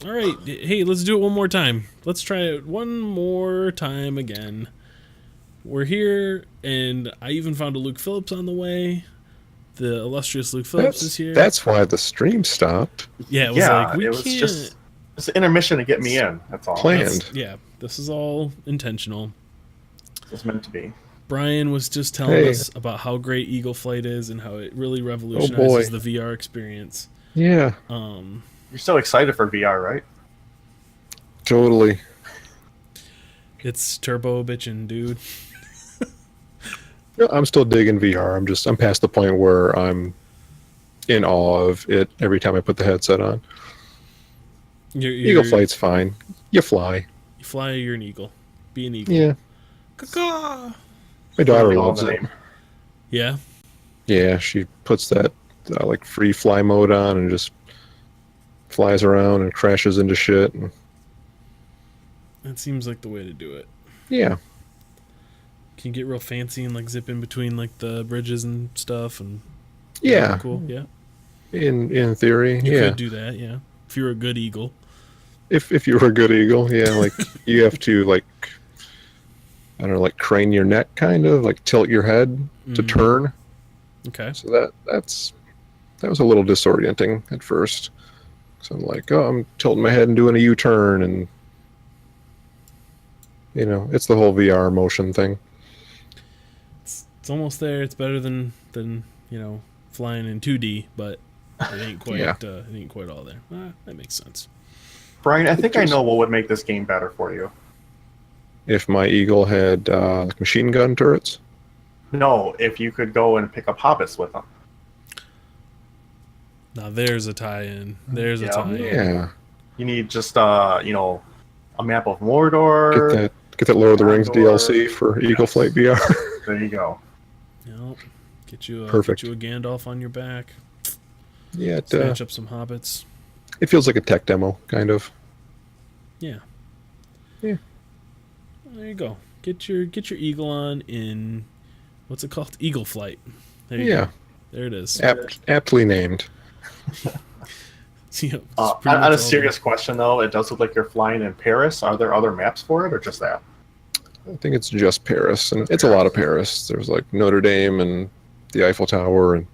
All right. Hey, let's do it one more time. Let's try it one more time again. We're here, and I even found a Luke Phillips on the way. The illustrious Luke Phillips is here. That's why the stream stopped. Yeah, it was like Yeah, we it was can't. just an intermission to get me in. That's all. Planned. Yeah, this is all intentional. It was meant to be. Brian was just telling Hey. us about how great Eagle Flight is and how it really boy. revolutionizes the VR experience. Yeah, You're so excited for VR, right? totally. It's turbo bitchin', dude. No, I'm still digging VR. I'm past the point where I'm in awe of it every time I put the headset on. Eagle Flight's fine. You fly. You fly, you're an eagle. Be an eagle. Yeah. Caw-caw. My daughter Really all loves the it. name. Yeah. Yeah, she puts that like free fly mode on and just flies around and crashes into shit. And, That seems like the way to do it. yeah. Can you get real fancy and like zip in between like the bridges and stuff and Yeah. cool. Yeah. In theory, You yeah. could do that, yeah. If you're a good eagle. If you were a good eagle, yeah, like you have to like I don't know, like crane your neck kind of, like tilt your head to Mhm. turn. Okay. So that was a little disorienting at first. So I'm like, oh, I'm tilting my head and doing a U-turn, and it's the whole VR motion thing. It's almost there. It's better than flying in 2D, but it ain't quite Yeah. it ain't quite all there. That makes sense. Brian, I think I know what would make this game better for you. If my eagle had machine gun turrets, No, if you could go and pick up hobbits with them. Now there's a tie-in. There's a Yeah. tie-in. yeah, You need just a map of Mordor. get that Lord of the Rings Gondor. DLC for Eagle Yes. Flight VR. There you go. Yep. Get you Perfect. a Gandalf on your back. Yeah, Snatch up some hobbits. it feels like a tech demo, kind of. Yeah. Yeah. There you go. Get your eagle on in what's it called? Eagle Flight. There you Yeah, go. There it is. aptly named. Yeah, it's On pretty much a all serious question, though, it does look like you're flying in Paris. Are there other maps for it, or just that? I think it's just Paris, and it's a lot of Paris. There's like Notre Dame and the Eiffel Tower and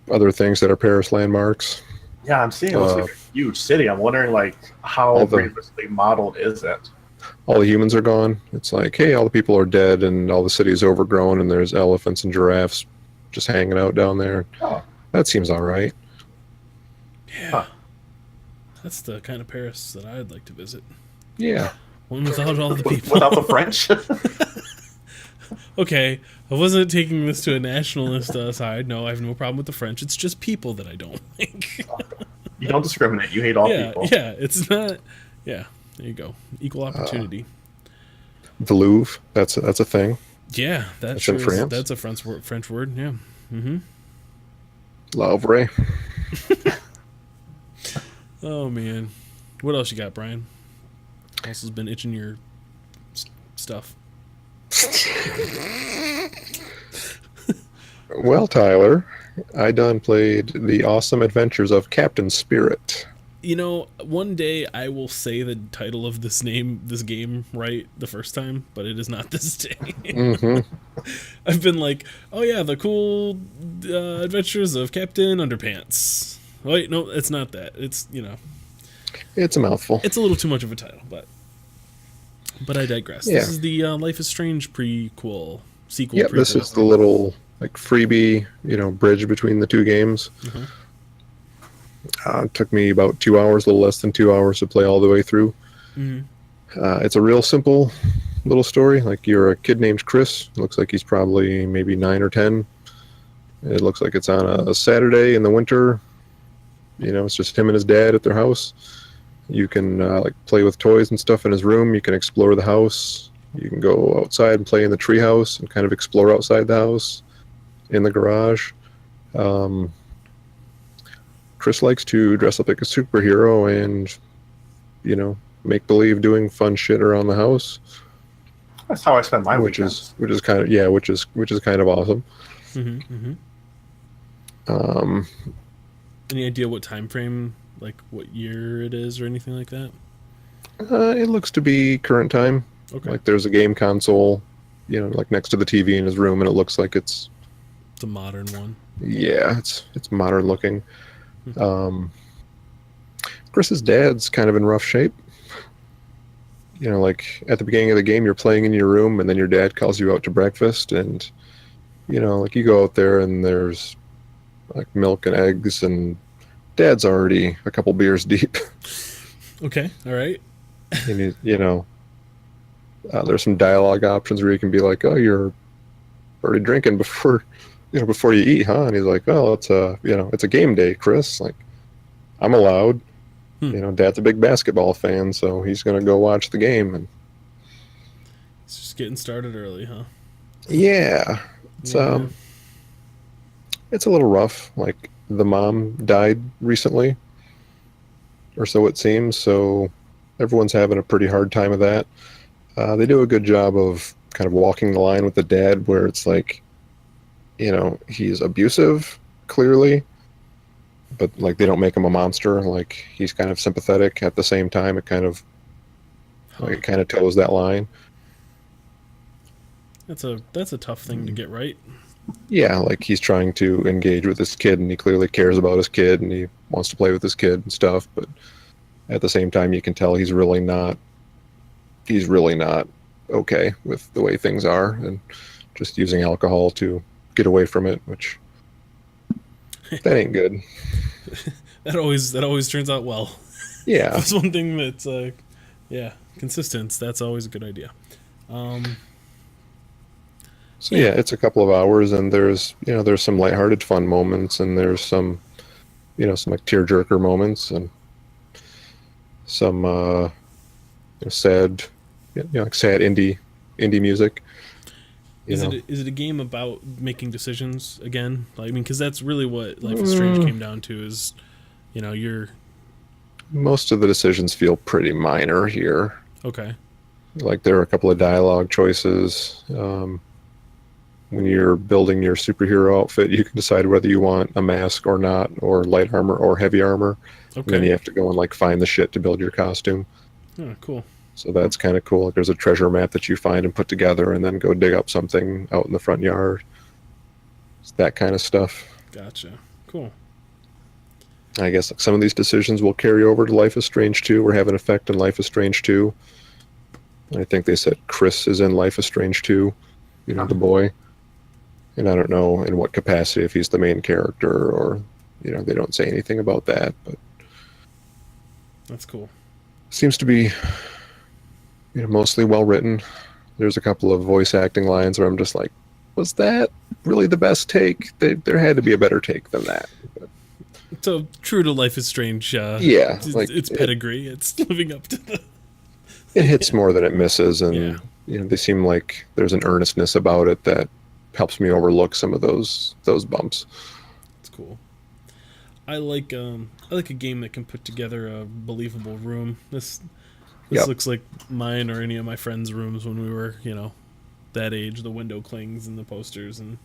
other things that are Paris landmarks. Yeah, I'm seeing it looks like a huge city. I'm wondering, like, how all the- realistically modeled is it? All the humans are gone. It's like, hey, all the people are dead, and all the city is overgrown, and there's elephants and giraffes just hanging out down there. Oh. That seems all right. Yeah. Huh. That's the kind of Paris that I'd like to visit. Yeah, One without all the people. Without the French? Okay, I wasn't taking this to a nationalist side. No, I have no problem with the French. It's just people that I don't like. You don't discriminate. You hate all yeah, people. yeah. It's not. Yeah, there you go. Equal opportunity. the Louvre. That's a thing. Yeah, that That's sure in is. France? That's a French word. Yeah. Mm-hmm. Louvre. Oh man, what else you got, Brian? What else has been itching your stuff? Well, Tyler, I done played The Awesome Adventures of Captain Spirit. You know, one day I will say the title of this game right the first time, but it is not this day. hmm I've been like, oh yeah, the cool adventures of Captain Underpants. Wait, no, it's not that. It's It's a mouthful. it's a little too much of a title, but I digress. Yeah. This is the Life is Strange sequel. Yep, prequel. this is the little like freebie, bridge between the two games. Mhm. It took me about 2 hours, a little less than 2 hours to play all the way through. Mhm. It's a real simple little story. Like you're a kid named Chris. It looks like he's probably maybe 9 or 10. It looks like it's on a Saturday in the winter. It's just him and his dad at their house. You can like play with toys and stuff in his room. You can explore the house. You can go outside and play in the treehouse and kind of explore outside the house, in the garage. Chris likes to dress up like a superhero and, make believe doing fun shit around the house, That's how I spend my which weekends. is kind of which is kind of awesome. Mhm. Mhm. Um, Any idea what time frame like what year it is or anything like that? It looks to be current time. Okay. Like there's a game console, like next to the TV in his room, and it looks like it's It's a modern one. it's modern looking. Chris's dad's kind of in rough shape. Like at the beginning of the game, you're playing in your room, and then your dad calls you out to breakfast, and like you go out there, and there's like milk and eggs, and dad's already a couple beers deep. Okay. All right. And there's some dialogue options where you can be like, "Oh, you're already drinking before you eat, huh?" And he's like, "Oh, it's a game day, Chris. Like, I'm allowed. Dad's a big basketball fan, so he's gonna go watch the game." And It's just getting started early, huh? yeah, it's Yeah. it's a little rough. Like the mom died recently, or so it seems. So everyone's having a pretty hard time of that. They do a good job of kind of walking the line with the dad, where it's like, he's abusive, clearly, but like they don't make him a monster. Like he's kind of sympathetic at the same time. It kind of toes that line. That's a tough thing to get right. Yeah, like he's trying to engage with this kid, and he clearly cares about his kid, and he wants to play with his kid and stuff. But at the same time, you can tell he's really not okay with the way things are, and just using alcohol to get away from it, which that ain't good. That always turns out well. Yeah. That's one thing that's consistent. That's always a good idea. So yeah, it's a couple of hours, and there's some lighthearted fun moments, and there's some some like tearjerker moments, and some sad like sad indie music. Is it a game about making decisions again? Like, I mean, because that's really what Life is Strange came down to. Is you're most of the decisions feel pretty minor here. okay. Like there are a couple of dialogue choices. When you're building your superhero outfit, you can decide whether you want a mask or not, or light armor or heavy armor. Okay. And then you have to go and like find the shit to build your costume. Oh, cool. So that's kind of cool. Like there's a treasure map that you find and put together, and then go dig up something out in the front yard. It's that kind of stuff. Gotcha. Cool. I guess some of these decisions will carry over to Life is Strange 2 or have an effect in Life is Strange 2. I think they said Chris is in Life is Strange 2, the boy. And I don't know in what capacity, if he's the main character or, they don't say anything about that. But That's cool. seems to be, mostly well written. There's a couple of voice acting lines where I'm just like, was that really the best take? There had to be a better take than that. But, So true to Life is Strange. yeah, it's pedigree. It's living up to the. it hits more than it misses, and they seem like there's an earnestness about it that helps me overlook some of those bumps. It's cool. I like a game that can put together a believable room. This looks like mine or any of my friends' rooms when we were, that age. The window clings and the posters and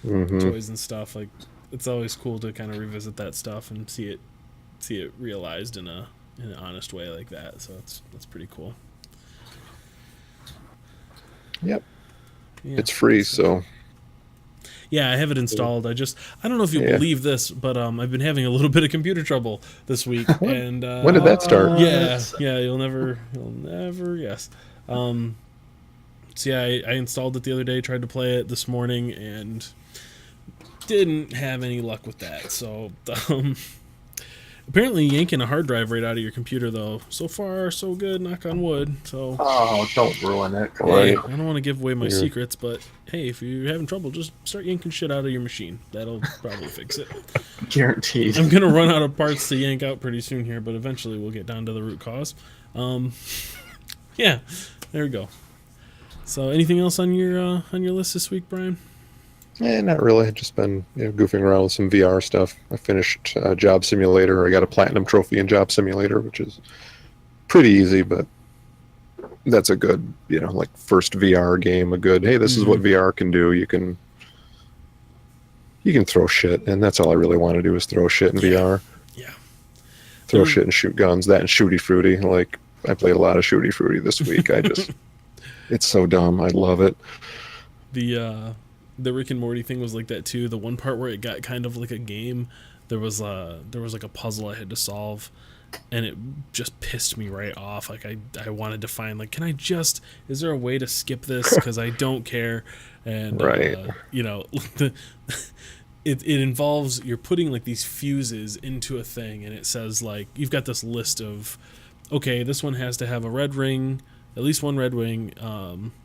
toys and stuff. Like, it's always cool to kind of revisit that stuff and see it realized in an honest way like that. So that's pretty cool. Yep. Yeah. It's free, so. Yeah, I have it installed. I don't know if you'll believe this, but I've been having a little bit of computer trouble this week. And when did that start? Yeah, you'll never guess. So yeah, I installed it the other day, tried to play it this morning, and didn't have any luck with that. So apparently yanking a hard drive right out of your computer, though. So far, so good, knock on wood. So don't ruin it. hey, I don't want to give away my secrets, but hey, if you're having trouble, just start yanking shit out of your machine. That'll probably fix it. Guaranteed. I'm gonna run out of parts to yank out pretty soon here, but eventually we'll get down to the root cause. Yeah, there we go. So, anything else on your list this week, Brian? Not really. I've just been goofing around with some VR stuff. I finished Job Simulator. I got a platinum trophy in Job Simulator, which is pretty easy, but that's a good, like first VR game. A good, hey, this is what VR can do. You can throw shit, and that's all I really want to do is throw shit in VR. Yeah. throw shit and shoot guns. That and Shooty Fruity. Like, I played a lot of Shooty Fruity this week. It's so dumb. I love it. The Rick and Morty thing was like that too. The one part where it got kind of like a game, there was like a puzzle I had to solve, and it just pissed me right off. Like I wanted to find, like, is there a way to skip this? Because I don't care. And Right. it involves, you're putting like these fuses into a thing, and it says like you've got this list of, okay, this one has to have a red ring, at least one red ring,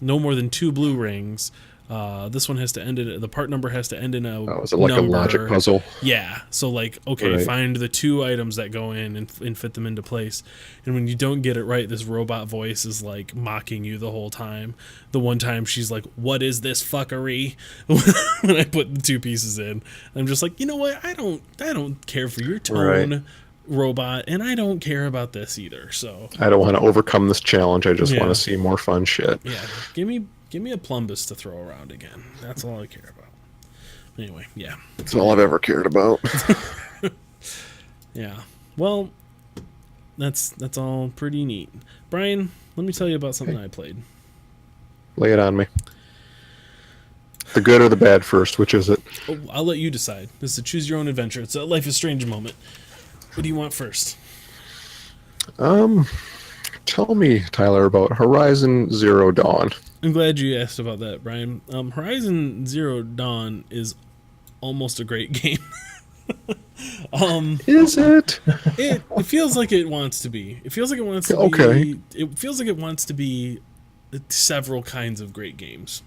no more than 2 blue rings. This one has to end in, the part number has to end in a Oh, is it like number. a logic puzzle? Yeah. So like, okay, Right. find the 2 items that go in and fit them into place. And when you don't get it right, this robot voice is like mocking you the whole time. The one time she's like, "What is this fuckery?" when I put the 2 pieces in, I'm just like, you know what? I don't care for your tone, Right. robot, and I don't care about this either. So I don't want to overcome this challenge. I just Yeah. want to see more fun shit. yeah, give me a Plumbus to throw around again. That's all I care about. Anyway, yeah. That's all I've ever cared about. Yeah. Well, that's all pretty neat. Brian, let me tell you about something I played. Lay it on me. The good or the bad first? Which is it? Oh, I'll let you decide. This is a choose your own adventure. It's a Life is Strange moment. What do you want first? Tell me, Tyler, about Horizon Zero Dawn. I'm glad you asked about that, Brian. Horizon Zero Dawn is almost a great game. Is it? It feels like it wants to be. It feels like it wants to Okay. be. It feels like it wants to be several kinds of great games.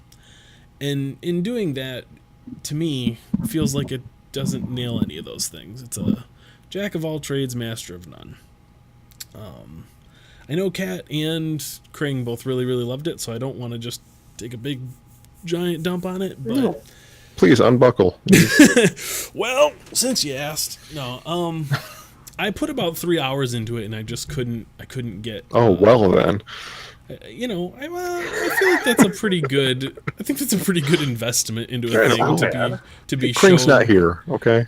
And in doing that, to me, feels like it doesn't nail any of those things. It's a jack of all trades, master of none. I know Kat and Kring both really, really loved it, so I don't want to just take a big, giant dump on it. But Please unbuckle. well, since you asked, no. I put about 3 hours into it, and I just couldn't. I couldn't get. Oh, well then. I feel like that's a pretty good. I think that's a pretty good investment into a Right thing on, to be Kring's shown. not here, okay?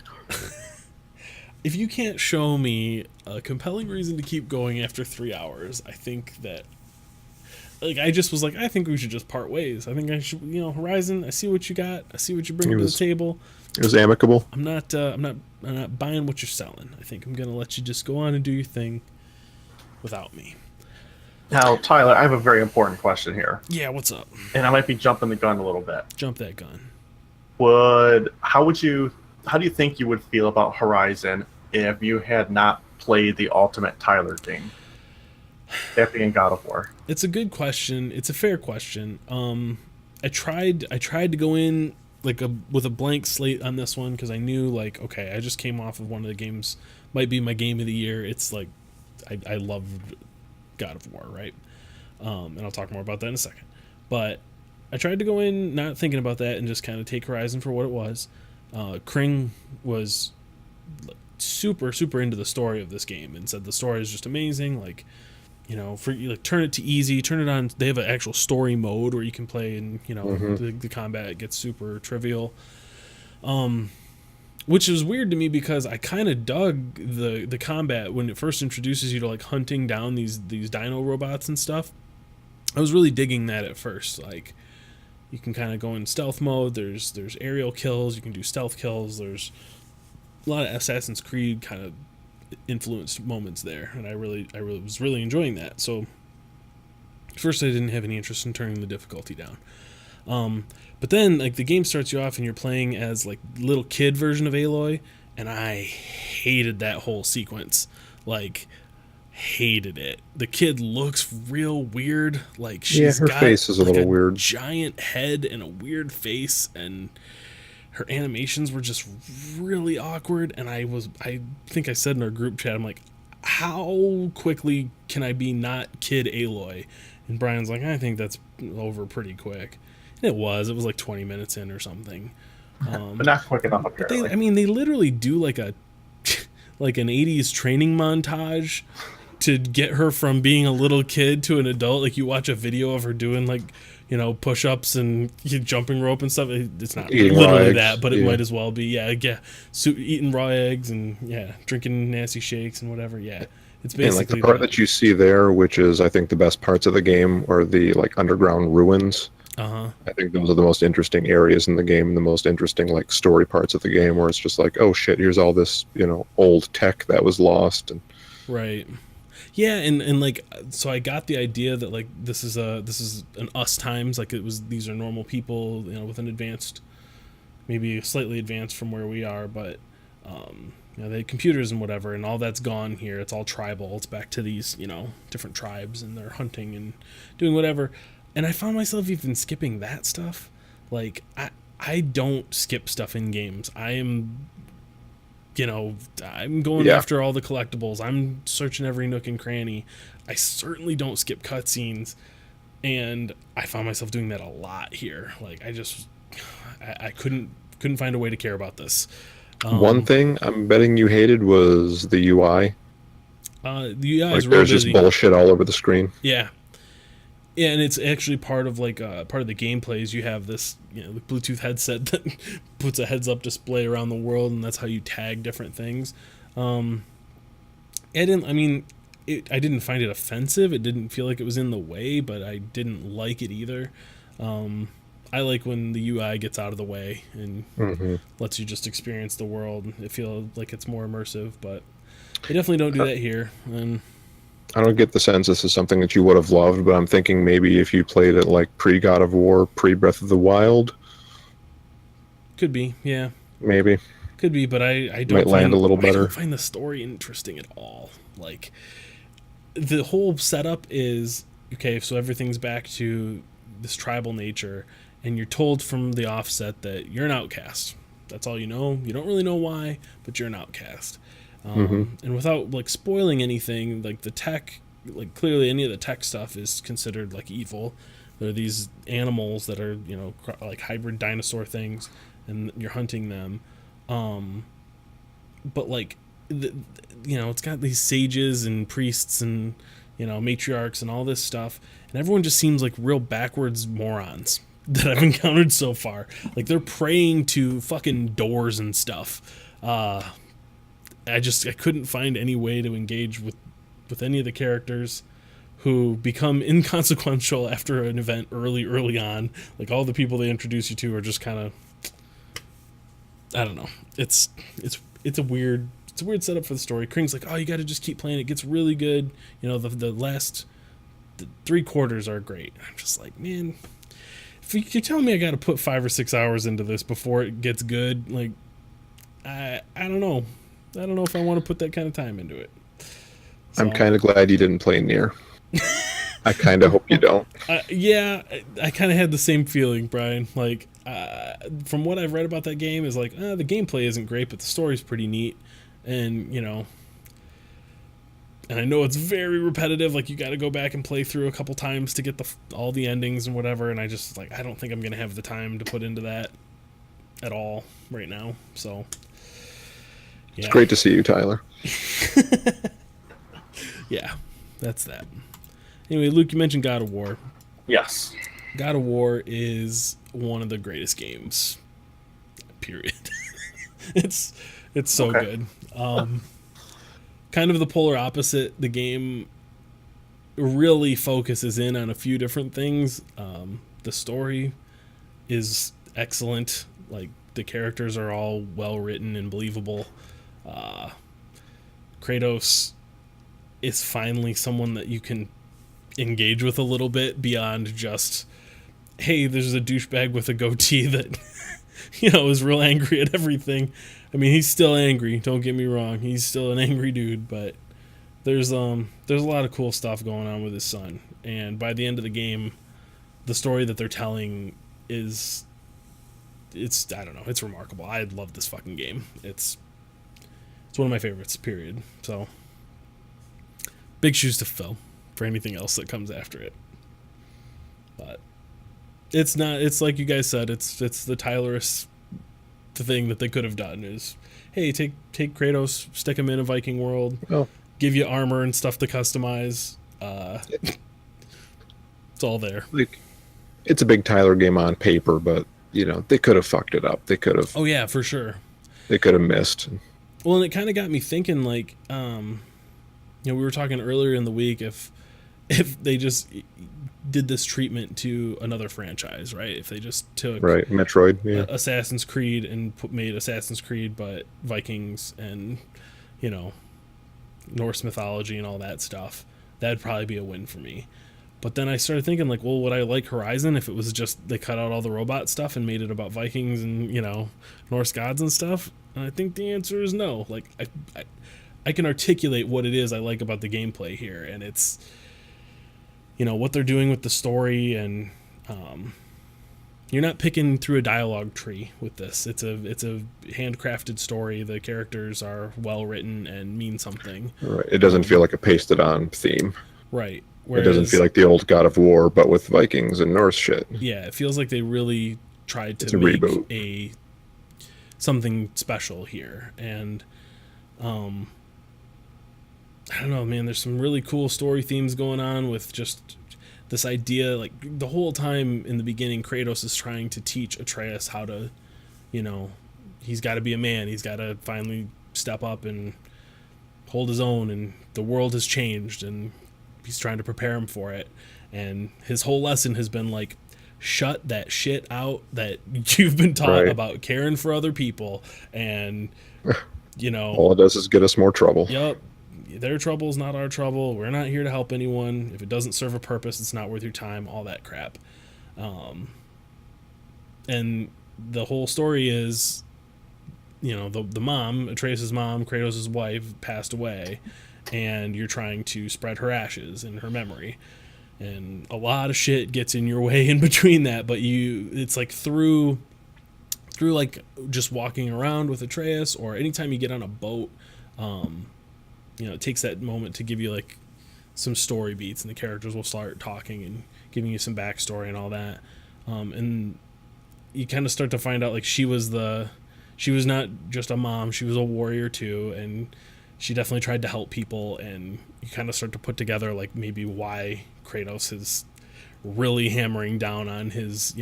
If you can't show me a compelling reason to keep going after 3 hours, I think that. Like, I just was like, I think we should just part ways. I think I should, Horizon. I see what you got. I see what you bring to the table. It was amicable. I'm not buying what you're selling. I think I'm gonna let you just go on and do your thing without me. Now, Tyler, I have a very important question here, Yeah, what's up? and I might be jumping the gun a little bit. Jump that gun. How do you think you would feel about Horizon if you had not played the Ultimate Tyler game? That being God of War. It's a good question. It's a fair question. I tried to go in with a blank slate on this one because I knew, like, okay, I just came off of one of the games, might be my game of the year. It's like I love God of War, right? And I'll talk more about that in a second. But I tried to go in not thinking about that and just kind of take Horizon for what it was. Kring was super, super into the story of this game and said the story is just amazing. Like, turn it to easy, turn it on. They have an actual story mode where you can play, and the combat gets super trivial. Which is weird to me because I kind of dug the combat when it first introduces you to, like, hunting down these dino robots and stuff. I was really digging that at first. Like, you can kind of go in stealth mode. There's aerial kills. You can do stealth kills. There's a lot of Assassin's Creed kind of influenced moments there, and I really was really enjoying that. So at first I didn't have any interest in turning the difficulty down. But then, like, the game starts you off and you're playing as, like, little kid version of Aloy, and I hated that whole sequence. Like, hated it. The kid looks real weird. Like, she's her got, face is a like, little weird. Giant head and a weird face, and her animations were just really awkward. And I think I said in our group chat, I'm like, how quickly can I be not kid Aloy? And Brian's like, I think that's over pretty quick. And it was like 20 minutes in or something. But not quick enough, apparently. They literally do like an 80s training montage to get her from being a little kid to an adult. Like you watch a video of her doing like, you know, push-ups and jumping rope and stuff. It's not Eating literally raw eggs, that, but it yeah. might as well be. Yeah, eating raw eggs and drinking nasty shakes and whatever. Yeah, it's And like basically the part that you see there, which is I think the best parts of the game, are the like underground ruins. Uh-huh. I think those are the most interesting areas in the game, the most interesting like story parts of the game, where it's just like, oh shit, here's all this, you know, old tech that was lost. And Right. Yeah, and like so I got the idea that like this is an us times, like these are normal people, you know, with an advanced, maybe slightly advanced from where we are, but you know, they had computers and whatever, and all that's gone here. It's all tribal. It's back to these, you know, different tribes, and they're hunting and doing whatever. And I found myself even skipping that stuff. Like I don't skip stuff in games. I am, you know, I'm going Yeah. after all the collectibles. I'm searching every nook and cranny. I certainly don't skip cutscenes, and I found myself doing that a lot here. Like I couldn't find a way to care about this. one thing I'm betting you hated was the UI. The UI Like is real there's busy. just bullshit all over the screen. Yeah. Yeah, and it's actually part of like part of the gameplay is you have this, you know, the Bluetooth headset that puts a heads-up display around the world, and that's how you tag different things. I didn't find it offensive. It didn't feel like it was in the way, but I didn't like it either. I like when the UI gets out of the way and lets you just experience the world. It feels like it's more immersive, but they definitely don't do that here. And I don't get the sense this is something that you would have loved, but I'm thinking maybe if you played it like pre-God of War, pre-Breath of the Wild, could be, yeah. maybe. Could be, but I don't Might land find, a little I better. don't find the story interesting at all. Like the whole setup is okay, so everything's back to this tribal nature, and you're told from the offset that you're an outcast. That's all you know. You don't really know why, but you're an outcast. And without like spoiling anything, like the tech, like clearly any of the tech stuff is considered like evil. There are these animals that are, you know, like hybrid dinosaur things, and you're hunting them. But like, you know, it's got these sages and priests and, you know, matriarchs and all this stuff, and everyone just seems like real backwards morons that I've encountered so far. Like they're praying to fucking doors and stuff. I couldn't find any way to engage with any of the characters who become inconsequential after an event early on. Like all the people they introduce you to are just kind of, I don't know. It's a weird setup for the story. Kring's like, oh, you got to just keep playing. It gets really good. You know, the last 3 quarters are great. I'm just like, man, if you're telling me I got to put 5 or 6 hours into this before it gets good, like, I don't know. I don't know if I want to put that kind of time into it. So, I'm kind of glad you didn't play Nier. I kind of hope you don't. yeah, I kind of had the same feeling, Brian. Like, from what I've read about that game, is like, the gameplay isn't great, but the story's pretty neat, and you know, and I know it's very repetitive. Like, you got to go back and play through a couple times to get all the endings and whatever. And I just like, I don't think I'm gonna have the time to put into that at all right now. So. Yeah. It's great to see you, Tyler. Yeah, that's that. Anyway, Luke, you mentioned God of War. Yes. God of War is one of the greatest games. Period. It's so good. Kind of the polar opposite. The game really focuses in on a few different things. The story is excellent. Like the characters are all well written and believable. Kratos is finally someone that you can engage with a little bit beyond just, hey, there's a douchebag with a goatee that you know is real angry at everything. I mean, he's still angry, don't get me wrong, he's still an angry dude, but there's a lot of cool stuff going on with his son, and by the end of the game the story that they're telling is, it's I don't know, it's remarkable. I love this fucking game. It's one of my favorites, period. So, big shoes to fill for anything else that comes after it. But it's not. It's like you guys said. It's the Tylerist thing that they could have done is, hey, take Kratos, stick him in a Viking world, Oh. give you armor and stuff to customize. It's all there. Like, it's a big Tyler game on paper, but they could have fucked it up. They could have. Oh yeah, for sure. They could have missed. Well, and it kind of got me thinking, like, we were talking earlier in the week if they just did this treatment to another franchise, right? If they just took Metroid, yeah. Assassin's Creed and made Assassin's Creed, but Vikings and Norse mythology and all that stuff, that'd probably be a win for me. But then I started thinking, like, well, would I like Horizon if it was just they cut out all the robot stuff and made it about Vikings and Norse gods and stuff? And I think the answer is no. Like, I can articulate what it is I like about the gameplay here, and it's what they're doing with the story, and you're not picking through a dialogue tree with this. It's a handcrafted story. The characters are well written and mean something. Right. It doesn't feel like a pasted on theme. Right. Whereas, it doesn't feel like the old God of War, but with Vikings and Norse shit. Yeah, it feels like they really tried to make reboot. Something special here, and I don't know, man. There's some really cool story themes going on with just this idea. Like, the whole time in the beginning, Kratos is trying to teach Atreus how to, he's got to be a man. He's got to finally step up and hold his own. And the world has changed, and he's trying to prepare him for it. And his whole lesson has been like, shut that shit out that you've been taught about caring for other people, and all it does is get us more trouble. Yep. Their trouble is not our trouble. We're not here to help anyone. If it doesn't serve a purpose, it's not worth your time, all that crap. And the whole story is, the mom, Atreus' mom, Kratos' wife, passed away, and you're trying to spread her ashes in her memory. And a lot of shit gets in your way in between that, but it's like through like just walking around with Atreus, or anytime you get on a boat, it takes that moment to give you like some story beats, and the characters will start talking and giving you some backstory and all that. And you kind of start to find out, like, she was not just a mom, she was a warrior too, and she definitely tried to help people, and you kind of start to put together like maybe why Kratos is really hammering down on his,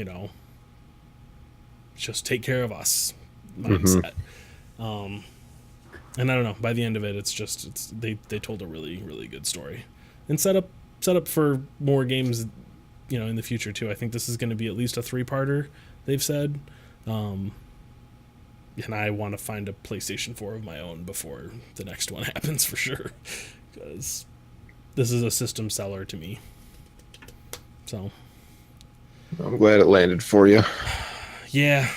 just take care of us mindset. And I don't know, by the end of it, they told a really, really good story, and set up for more games, in the future too. I think this is going to be at least a 3-parter, they've said. And I want to find a PlayStation 4 of my own before the next one happens, for sure, because this is a system seller to me. So I'm glad it landed for you. Yeah,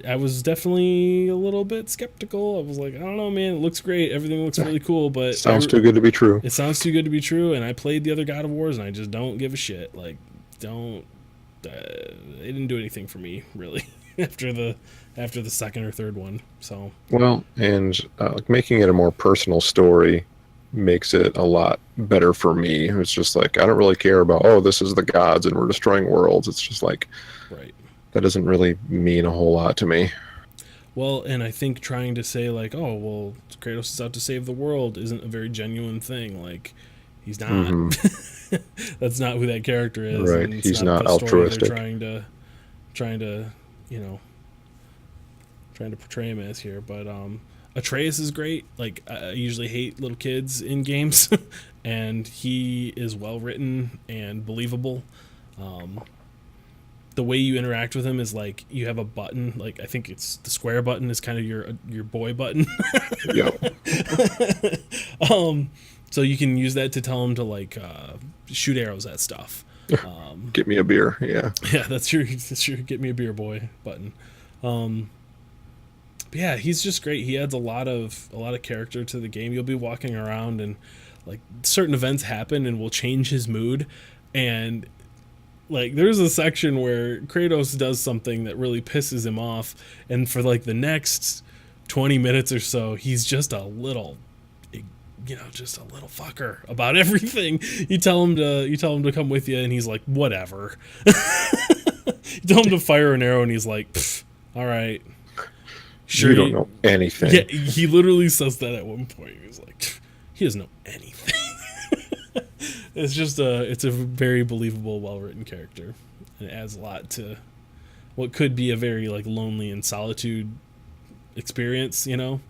I was definitely a little bit skeptical. I was like, I don't know, man. It looks great. Everything looks really cool, but sounds too good to be true. It sounds too good to be true. And I played the other God of Wars, and I just don't give a shit. Like, they didn't do anything for me really after the second or third one. So and making it a more personal story makes it a lot better for me. It's just like, I don't really care about, this is the gods and we're destroying worlds. It's just like, that doesn't really mean a whole lot to me. Well, and I think trying to say like, Kratos is out to save the world isn't a very genuine thing. Like, he's not. Mm-hmm. That's not who that character is. Right. And he's not altruistic. Trying to trying to portray him as here. But Atreus is great. Like, I usually hate little kids in games, and he is well written and believable. The way you interact with him is like, you have a button, like, I think it's the square button is kind of your boy button. Yep. So you can use that to tell him to like shoot arrows at stuff. Get me a beer. Yeah. Yeah, that's your get me a beer boy button. But yeah, he's just great. He adds a lot of character to the game. You'll be walking around and like certain events happen and will change his mood, and like there's a section where Kratos does something that really pisses him off, and for like the next 20 minutes or so, he's just a little fucker about everything. You tell him to come with you, and he's like, whatever. You tell him to fire an arrow, and he's like, all right. Sure, you don't know anything. Yeah, he literally says that at one point. He's like, he doesn't know anything. It's a very believable, well-written character. And it adds a lot to what could be a very like lonely and solitude experience, you know?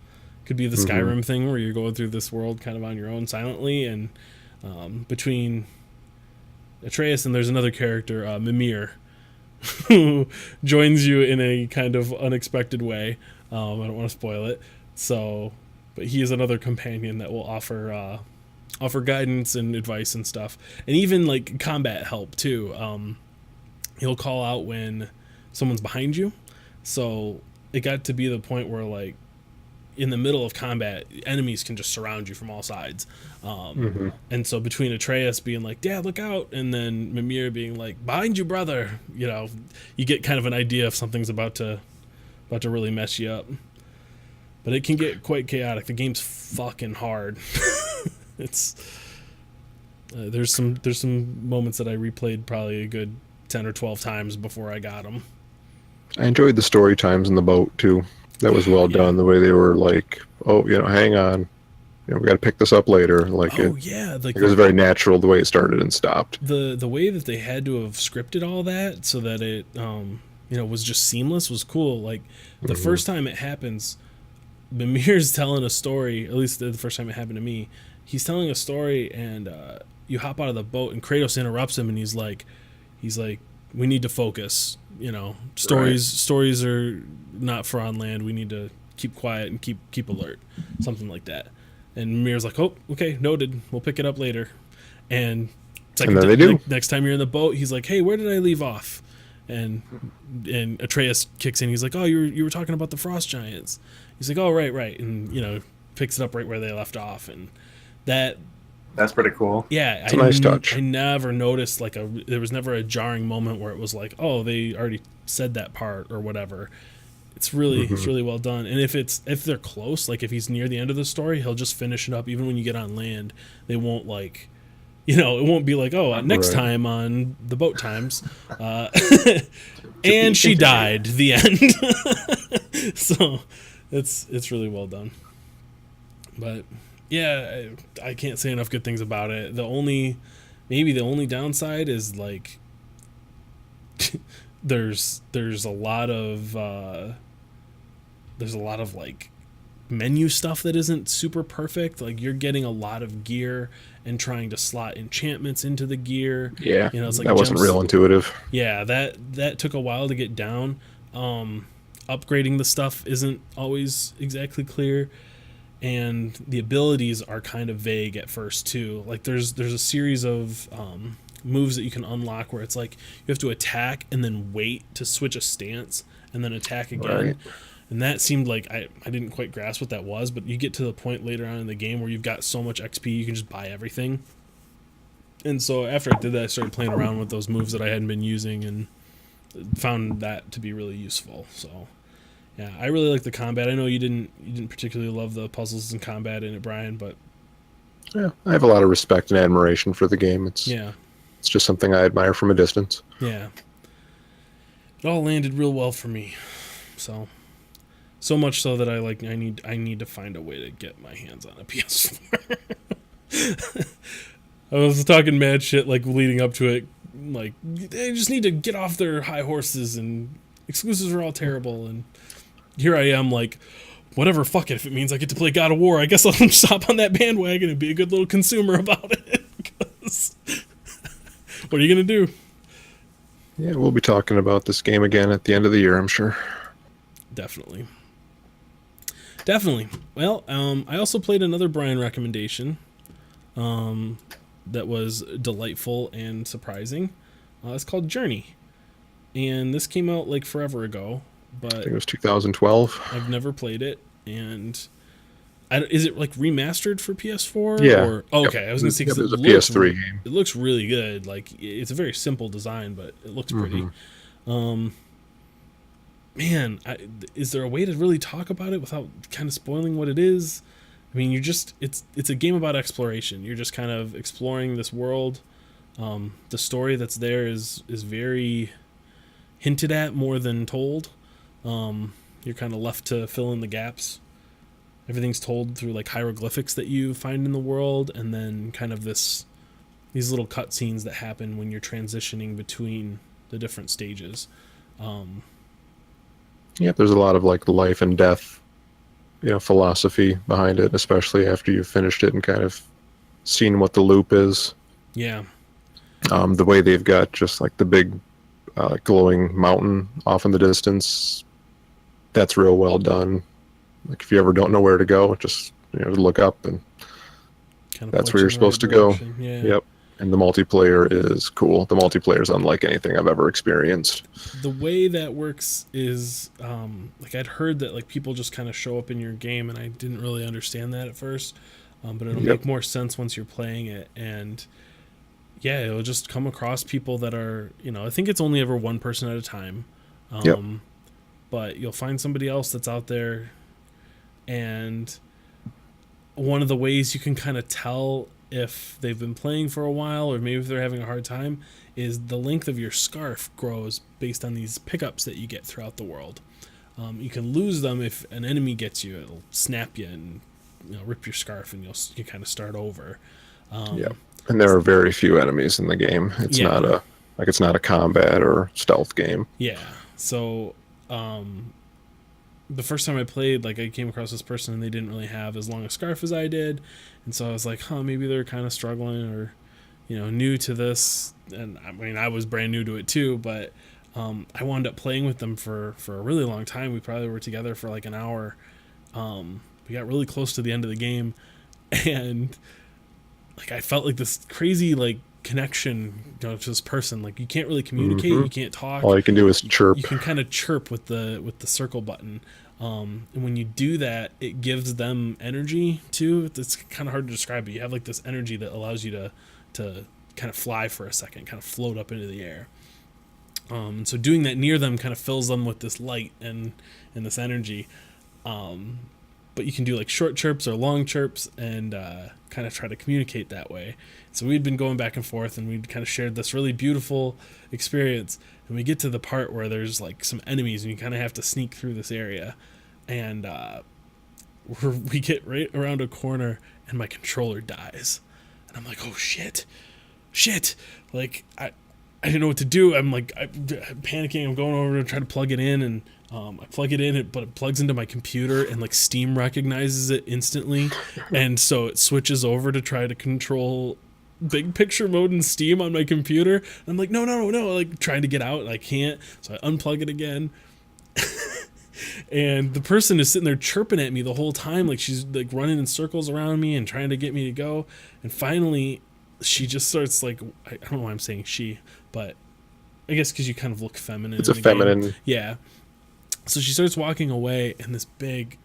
Could be the Skyrim thing where you're going through this world kind of on your own silently, and between Atreus and there's another character, Mimir, who joins you in a kind of unexpected way. I don't want to spoil it. So, but he is another companion that will offer guidance and advice and stuff, and even like combat help too. He'll call out when someone's behind you. So it got to be the point where like in the middle of combat, enemies can just surround you from all sides. And so between Atreus being like, "Dad, look out," and then Mimir being like, "Behind you, brother," you know, you get kind of an idea if something's about to really mess you up. But it can get quite chaotic. The game's fucking hard. It's there's some moments that I replayed probably a good 10 or 12 times before I got them. I enjoyed the story times in the boat too. That was well done. The way they were like, "Oh, you know, hang on, you know, we got to pick this up later." Like, like it was very natural the way it started and stopped. The way that they had to have scripted all that so that it you know, was just seamless was cool. Like the first time it happens, Mimir's telling a story. At least the first time it happened to me, he's telling a story, and you hop out of the boat, and Kratos interrupts him, and he's like, "We need to focus. You know, stories are not for on land. We need to keep quiet and keep alert," something like that. And Mimir's like, "Oh, okay, noted. We'll pick it up later." And then they do. Next time you're in the boat, he's like, "Hey, where did I leave off?" And Atreus kicks in. He's like, "Oh, you were talking about the frost giants." He's like, "Oh, right," and you know, picks it up right where they left off, and that's pretty cool. Yeah, it's a nice touch. I never noticed there was never a jarring moment where it was like, "Oh, they already said that part" or whatever. It's really well done. And if they're close, like if he's near the end of the story, he'll just finish it up. Even when you get on land, they won't like, you know, it won't be like, "Oh, next time on the boat times," and she died. The end. So it's really well done. But yeah, I can't say enough good things about it. Maybe the only downside is like there's a lot of like menu stuff that isn't super perfect. Like you're getting a lot of gear and trying to slot enchantments into the gear. Yeah, you know, it's like that wasn't real intuitive. Yeah, that took a while to get down. Upgrading the stuff isn't always exactly clear, and the abilities are kind of vague at first too. Like there's a series of moves that you can unlock where it's like you have to attack and then wait to switch a stance and then attack again. Right. And that seemed like I didn't quite grasp what that was, but you get to the point later on in the game where you've got so much XP you can just buy everything. And so after I did that, I started playing around with those moves that I hadn't been using and found that to be really useful. So yeah, I really like the combat. I know you didn't particularly love the puzzles and combat in it, Brian, but yeah, I have a lot of respect and admiration for the game. It's just something I admire from a distance. Yeah. It all landed real well for me. So much so that I need to find a way to get my hands on a PS4. I was talking mad shit like leading up to it, like they just need to get off their high horses and exclusives are all terrible, and here I am like, whatever, fuck it. If it means I get to play God of War, I guess I'll just hop on that bandwagon and be a good little consumer about it. Because what are you gonna do? Yeah, we'll be talking about this game again at the end of the year, I'm sure. Definitely. Well, I also played another Brian recommendation that was delightful and surprising. It's called Journey. And this came out like forever ago, but I think it was 2012. I've never played it. And is it like remastered for PS4? Yeah. Or, okay, I was going to say, because it was a PS3 game. It looks really good. Like, it's a very simple design, but it looks pretty. Man, is there a way to really talk about it without kind of spoiling what it is? I mean, it's a game about exploration. You're just kind of exploring this world. The story that's there is very hinted at more than told. You're kind of left to fill in the gaps. everything's told through like hieroglyphics that you find in the world, and then kind of these little cutscenes that happen when you're transitioning between the different stages. Yep, there's a lot of like life and death, philosophy behind it, especially after you've finished it and kind of seen what the loop is. Yeah. The way they've got just like the big glowing mountain off in the distance, that's real well done. Like if you ever don't know where to go, just look up and Kind of that's where you're supposed to go. Yeah. Yep. And the multiplayer is cool. The multiplayer is unlike anything I've ever experienced. The way that works is like I'd heard that like people just kind of show up in your game, and I didn't really understand that at first, but it'll make more sense once you're playing it. And yeah, it'll just come across people that are, I think it's only ever one person at a time. But you'll find somebody else that's out there, and one of the ways you can kind of tell if they've been playing for a while or maybe if they're having a hard time is the length of your scarf grows based on these pickups that you get throughout the world. You can lose them if an enemy gets you. It'll snap you and rip your scarf, and you kind of start over. And there are very few enemies in the game. It's not a combat or stealth game. Yeah. So the first time I played, like I came across this person and they didn't really have as long a scarf as I did, and so I was like, maybe they're kind of struggling or new to this. And I mean, I was brand new to it too, but I wound up playing with them for a really long time. We probably were together for like an hour. We got really close to the end of the game, and like I felt like this crazy like connection to this person. Like you can't really communicate, you can't talk. All you can do is chirp. You can kind of chirp with the circle button, and when you do that, it gives them energy too. It's kind of hard to describe, but you have like this energy that allows you to kind of fly for a second, kind of float up into the air. And so doing that near them kind of fills them with this light and this energy. But you can do like short chirps or long chirps and kind of try to communicate that way. So we'd been going back and forth, and we'd kind of shared this really beautiful experience. And we get to the part where there's like some enemies, and you kind of have to sneak through this area. And we get right around a corner, and my controller dies. And I'm like, oh shit. Like I didn't know what to do. I'm panicking. I'm going over to try to plug it in, and I plug it in, but it plugs into my computer, and like Steam recognizes it instantly, and so it switches over to try to control big picture mode in Steam on my computer. And I'm like, no, like trying to get out, and I can't. So I unplug it again, and the person is sitting there chirping at me the whole time, like she's like running in circles around me and trying to get me to go. And finally, she just starts like, I don't know why I'm saying she, but I guess because you kind of look feminine. It's a feminine. Game. Yeah. So she starts walking away, and this big,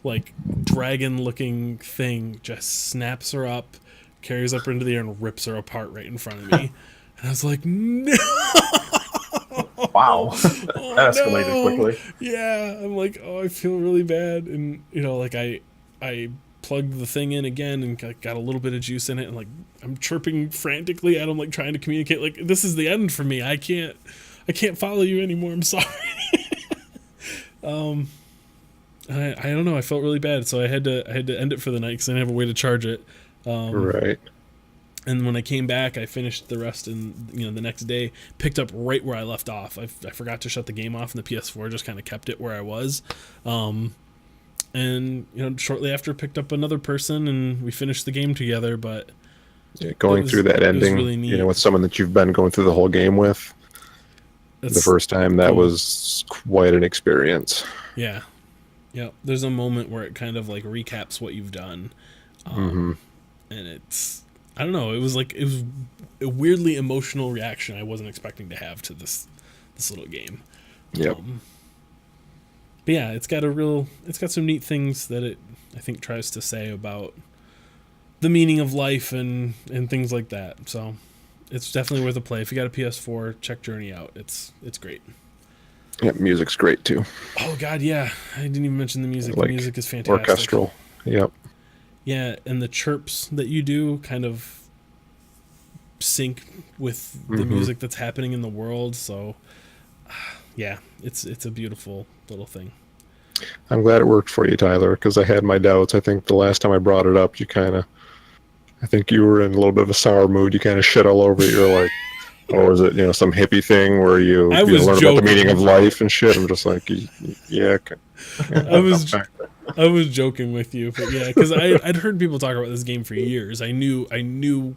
like, dragon-looking thing just snaps her up, carries up her into the air, and rips her apart right in front of me. And I was like, no! Wow. That escalated quickly. Yeah. I'm like, I feel really bad. And, like, I plugged the thing in again and got a little bit of juice in it, and, like, I'm chirping frantically at him, like, trying to communicate, like, this is the end for me. I can't follow you anymore. I'm sorry. I don't know. I felt really bad, so I had to end it for the night because I didn't have a way to charge it. Right. And when I came back, I finished the rest, and the next day picked up right where I left off. I forgot to shut the game off, and the PS4 just kind of kept it where I was. And shortly after, picked up another person, and we finished the game together. But going through that ending, really with someone that you've been going through the whole game with. The first time, that was quite an experience. Yeah. There's a moment where it kind of like recaps what you've done, and it's, I don't know, it was a weirdly emotional reaction I wasn't expecting to have to this little game. Yep. But yeah, it's got some neat things that it, I think, tries to say about the meaning of life and things like that. So it's definitely worth a play. If you got a PS4, check Journey out. It's great. Yeah, music's great too. Oh God, yeah. I didn't even mention the music. Like the music is fantastic. Orchestral. Yep. Yeah, and the chirps that you do kind of sync with the music that's happening in the world. So yeah, it's a beautiful little thing. I'm glad it worked for you, Tyler, because I had my doubts. I think the last time I brought it up, I think you were in a little bit of a sour mood. You kind of shit all over it. You're like, or is it, some hippie thing where you I was learn joking. about the meaning of life and shit? I'm just like, yeah. I was joking with you, but yeah, because I'd heard people talk about this game for years. I knew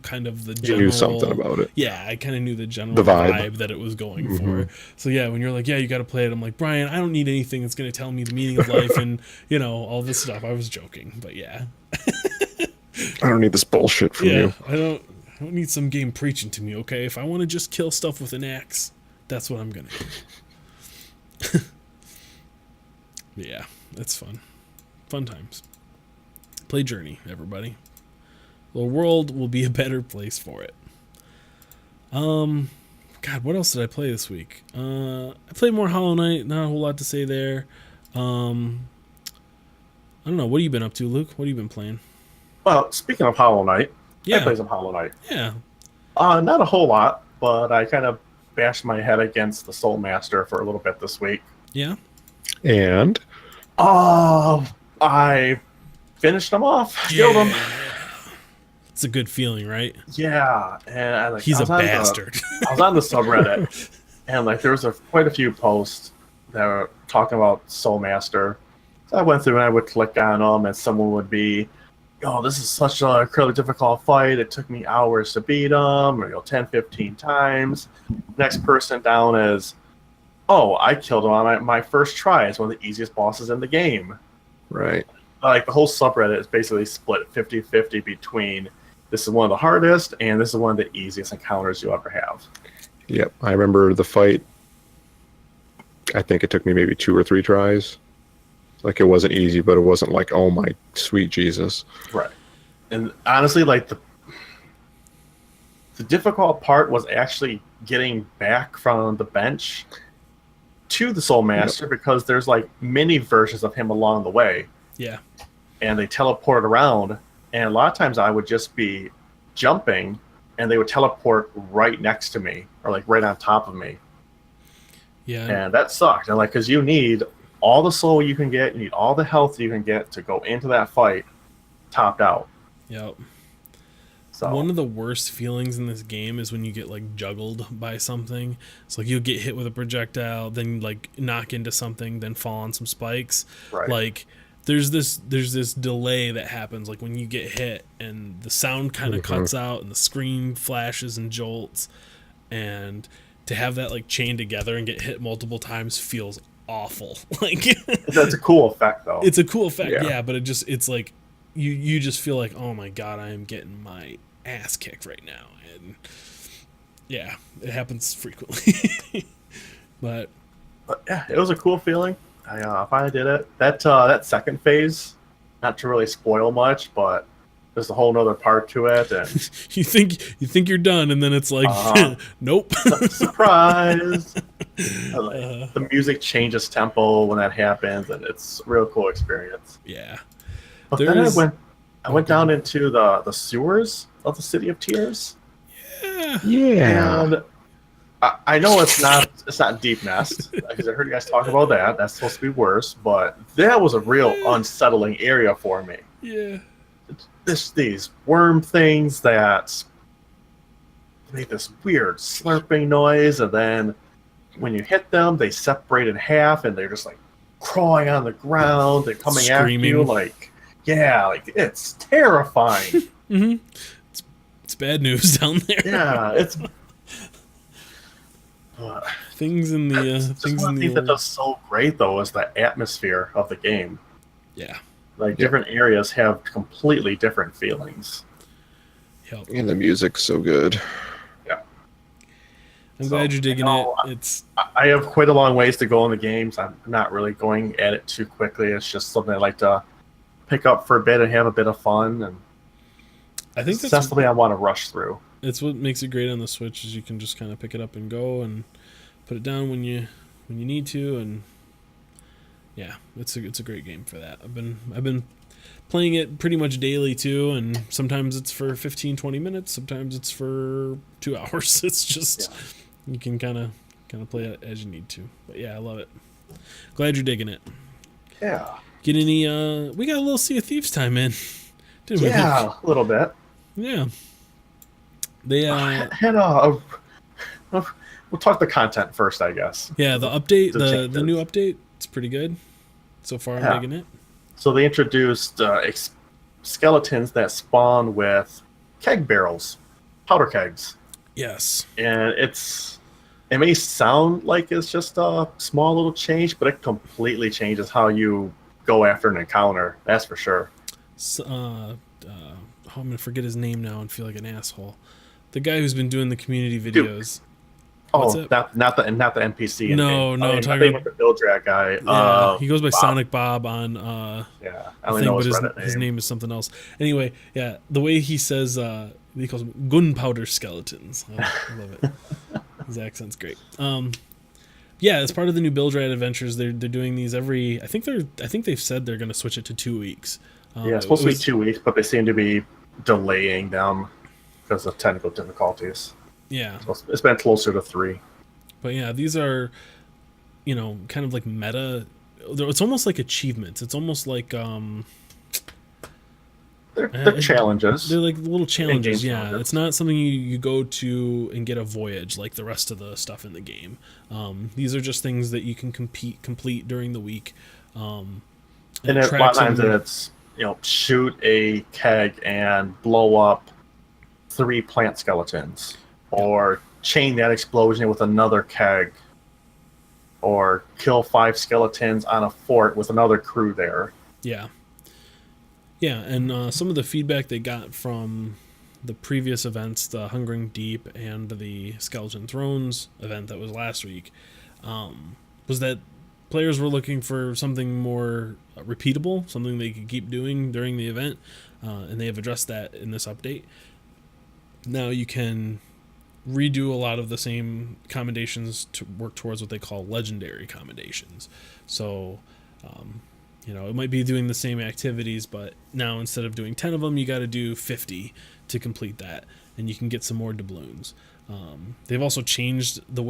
kind of the general. You knew something about it. Yeah, I kind of knew the general The vibe. that it was going for. So yeah, when you're like, yeah, you got to play it, I'm like, Brian, I don't need anything that's going to tell me the meaning of life and all this stuff. I was joking, but yeah. I don't need this bullshit from you. I don't need some game preaching to me. Okay, if I want to just kill stuff with an axe, that's what I'm gonna do. Yeah, it's fun times. Play Journey, everybody. The world will be a better place for it. God, what else did I play this week? I played more Hollow Knight. Not a whole lot to say there. I don't know. What have you been up to, Luke? What have you been playing? Well, speaking of Hollow Knight, Yeah. I played some Hollow Knight. Yeah. Not a whole lot, but I kind of bashed my head against the Soul Master for a little bit this week. Yeah. And I finished him off. Killed him. It's a good feeling, right? Yeah, and He's a bastard. I was on the subreddit, and there was quite a few posts that were talking about Soul Master. So I went through and I would click on them, and someone would be, "Oh, this is such a incredibly difficult fight. It took me hours to beat him, or 10, 15 times." Next person down is, "Oh, I killed him on my first try. It's one of the easiest bosses in the game." right. The whole subreddit is basically split 50-50 between this is one of the hardest and this is one of the easiest encounters you ever have. Yep. I remember the fight. I think it took me maybe 2 or 3 tries. It wasn't easy, but it wasn't like, oh my sweet Jesus. Right. And honestly, the difficult part was actually getting back from the bench to the Soul Master, because there's mini versions of him along the way. Yeah. And they teleport around, and a lot of times I would just be jumping and they would teleport right next to me, or right on top of me. Yeah. And that sucked. And because you need all the soul you can get, you need all the health you can get to go into that fight topped out. Yep. So one of the worst feelings in this game is when you get juggled by something. It's you'll get hit with a projectile, then knock into something, then fall on some spikes. Right. There's this delay that happens when you get hit and the sound kind of cuts out and the screen flashes and jolts, and to have that chained together and get hit multiple times feels awful. That's a cool effect though. It's a cool effect, yeah, but it's you just feel oh my god, I am getting my ass kicked right now. And yeah, it happens frequently. but yeah, it was a cool feeling. I finally did it. That second phase, not to really spoil much, but there's a whole nother part to it, and you think you're done, and then it's nope. Surprise. The music changes tempo when that happens, and it's a real cool experience. Yeah. But then I went down into the sewers of the City of Tears. Yeah. And I know it's not Deep Nest, because I heard you guys talk about that. That's supposed to be worse, but that was a real unsettling area for me. Yeah. These worm things that make this weird slurping noise, and then when you hit them, they separate in half, and they're just crawling on the ground and coming Screaming. at you. It's terrifying. Mm-hmm. It's bad news down there. Yeah, it's. Things in the things one in thing the that does so great though is the atmosphere of the game. yeah. Different areas have completely different feelings. Yep. And the music's so good. Yeah. I'm glad you're digging it. It's I have quite a long ways to go in the games. I'm not really going at it too quickly. It's just something I like to pick up for a bit and have a bit of fun. And I think that's something I want to rush through. It's what makes it great on the Switch, is you can just kind of pick it up and go and put it down when you need to, and yeah, it's a great game for that. I've been playing it pretty much daily too, and sometimes it's for 15-20 minutes, sometimes it's for 2 hours. It's just you can kind of play it as you need to. But yeah, I love it. Glad you're digging it. Yeah. Get any? We got a little Sea of Thieves time in, didn't we? Yeah, a little bit. Yeah. They And we'll talk the content first, I guess. yeah, the update, The the new changes. update, it's pretty good. So far, I'm Yeah. digging it. So they introduced skeletons that spawn with keg barrels, powder kegs, Yes. and it may sound like it's just a small little change, but it completely changes how you go after an encounter. That's for sure. I'm gonna forget his name now and feel like an asshole. The guy who's been doing the community videos. What's Oh, it? not the NPC. No, no, I'm talking talking about the Bill Drag guy. Yeah, he goes by Bob. Sonic Bob on Yeah, I the only thing, know but his his, Reddit his name. name is something else. Anyway, yeah, the way he says he calls them gunpowder skeletons. I love it. His accent's great. Yeah, as part of the new Bildrad adventures, they're doing these every. I think they've said they're going to switch it to 2 weeks. Yeah, it's supposed to be 2 weeks, but they seem to be delaying them because of technical difficulties. Yeah, It's been closer to 3. but yeah, these are, kind of like meta. It's almost like achievements. It's almost like They're challenges. they're like little challenges. In-game Yeah, challenges. it's not something you go to and get a voyage like the rest of the stuff in the game. These are just things that you can complete during the week. And a lot of tracks times them- it's shoot a keg and blow up 3 plant skeletons, or chain that explosion with another keg, or kill 5 skeletons on a fort with another crew there. Yeah. Yeah, and some of the feedback they got from the previous events, the Hungering Deep and the Skeleton Thrones event that was last week, was that players were looking for something more repeatable, something they could keep doing during the event, and they have addressed that in this update. Now you can redo a lot of the same commendations to work towards what they call legendary commendations. So, it might be doing the same activities, but now instead of doing 10 of them, you got to do 50 to complete that, and you can get some more doubloons. They've also changed the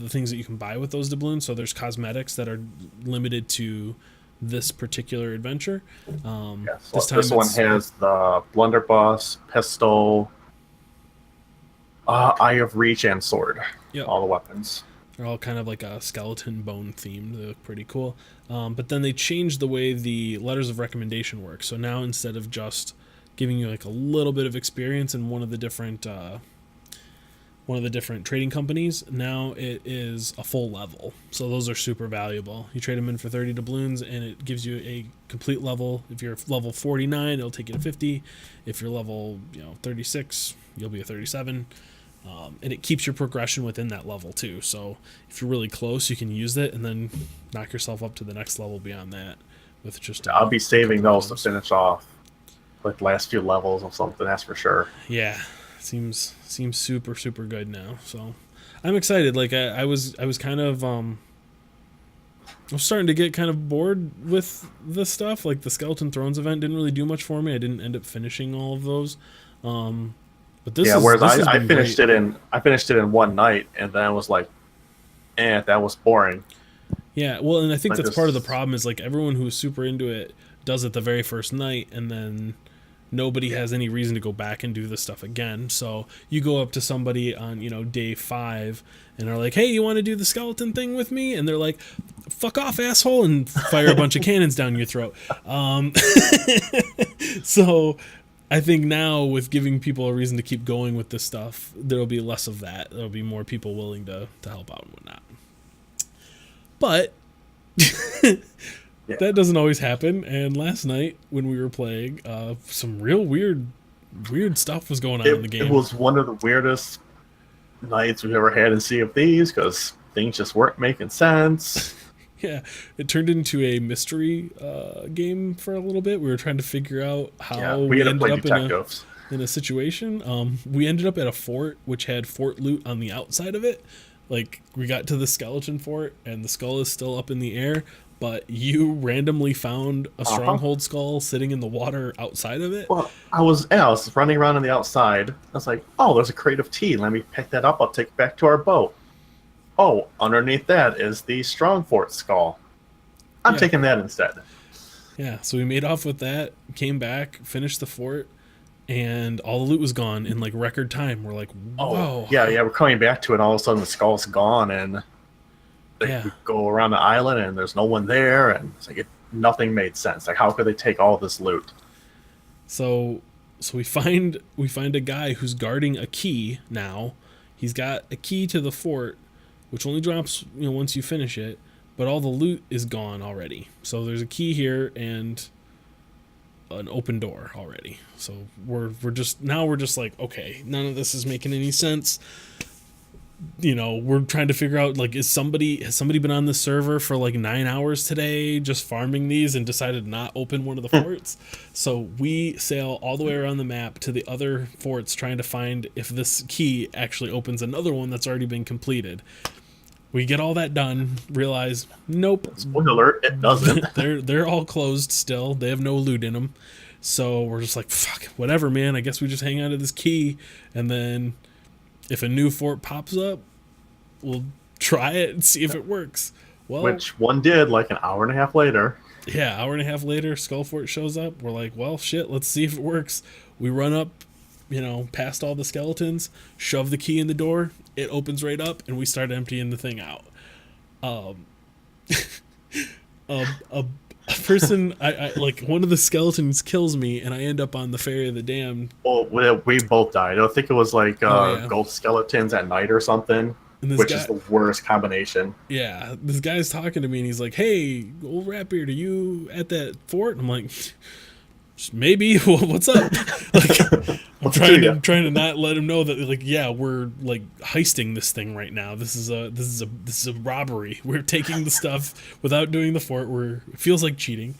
things that you can buy with those doubloons, so there's cosmetics that are limited to this particular adventure. Yes, This this time one it's- has the blunderbuss, pistol, Eye of Reach, and sword. Yep. All the weapons. They're all kind of like a skeleton bone themed. They look pretty cool. But then they changed the way the letters of recommendation work. So now instead of just giving you like a little bit of experience in one of the different trading companies, now it is a full level. So those are super valuable. You trade them in for 30 doubloons, and it gives you a complete level. If you're level 49, it'll take you to 50. If you're level 36, you'll be a 37. And it keeps your progression within that level too. So if you're really close, you can use it and then knock yourself up to the next level beyond that with just. I'll be saving couple those to items. finish off, like the last few levels or something. That's for sure. Yeah, seems super good now. So I'm excited. Like I was kind of I was starting to get kind of bored with this stuff. Like the Skeleton Thrones event didn't really do much for me. I didn't end up finishing all of those. But this Yeah, is, whereas this has I been finished great. I finished it in one night, and then I was like, that was boring. Yeah, well, and I think Like that's part of the this- problem is like everyone who's super into it does it the very first night, and then nobody has any reason to go back and do this stuff again. So you go up to somebody on day 5 and are like, "Hey, you want to do the skeleton thing with me?" And they're like, "Fuck off, asshole!" and fire a bunch of cannons down your throat. So I think now with giving people a reason to keep going with this stuff, there'll be less of that. There'll be more people willing to help out and whatnot. But that doesn't always happen. And last night when we were playing, some real weird stuff was going on in the game. It was one of the weirdest nights we've ever had in Sea of Thieves because things just weren't making sense. Yeah, it turned into a mystery game for a little bit. We were trying to figure out how We had to ended play up detectives. in a situation. We ended up at a fort which had fort loot on the outside of it. Like we got to the skeleton fort and the skull is still up in the air, but you randomly found a stronghold skull sitting in the water outside of it. Well, I was running around on the outside. I was like, oh, there's a crate of tea. Let me pick that up. I'll take it back to our boat. Oh, underneath that is the Strongfort skull. I'm Yeah. taking that instead. Yeah, so we made off with that, came back, finished the fort, and all the loot was gone in like record time. We're like, Oh, whoa. yeah. We're coming back to it, and all of a sudden the skull's gone, and Yeah. we go around the island, and there's no one there, and it's like nothing made sense. Like, how could they take all this loot? So we find a guy who's guarding a key now. He's got a key to the fort, which only drops once you finish it, but all the loot is gone already. So there's a key here and an open door already. So we're just like, okay, none of this is making any sense. We're trying to figure out, like, has somebody been on the server for like 9 hours today just farming these and decided to not open one of the forts? So we sail all the way around the map to the other forts trying to find if this key actually opens another one that's already been completed. We get all that done, realize, nope. Spoiler alert, it doesn't. They're all closed still. They have no loot in them. So we're just like, fuck, whatever, man. I guess we just hang on to this key, and then if a new fort pops up, we'll try it and see if it works. Well, Which one did, like an hour and a half later. yeah, hour and a half later, Skullfort shows up. We're like, well, shit, let's see if it works. We run up, past all the skeletons, shove the key in the door. It opens right up, and we start emptying the thing out. A person, I like, one of the skeletons kills me, and I end up on the Ferry of the Damned. Well, we both died. I think it was like Yeah. ghost skeletons at night or something, And this which guy, is the worst combination. yeah, this guy's talking to me, and he's like, "Hey, old Ratbeard, are you at that fort?" And I'm like, "Maybe." Well, what's up? Like, I'm trying to not let him know that, like, yeah, we're like heisting this thing right now. This is a robbery. We're taking the stuff without doing the fort. It feels like cheating.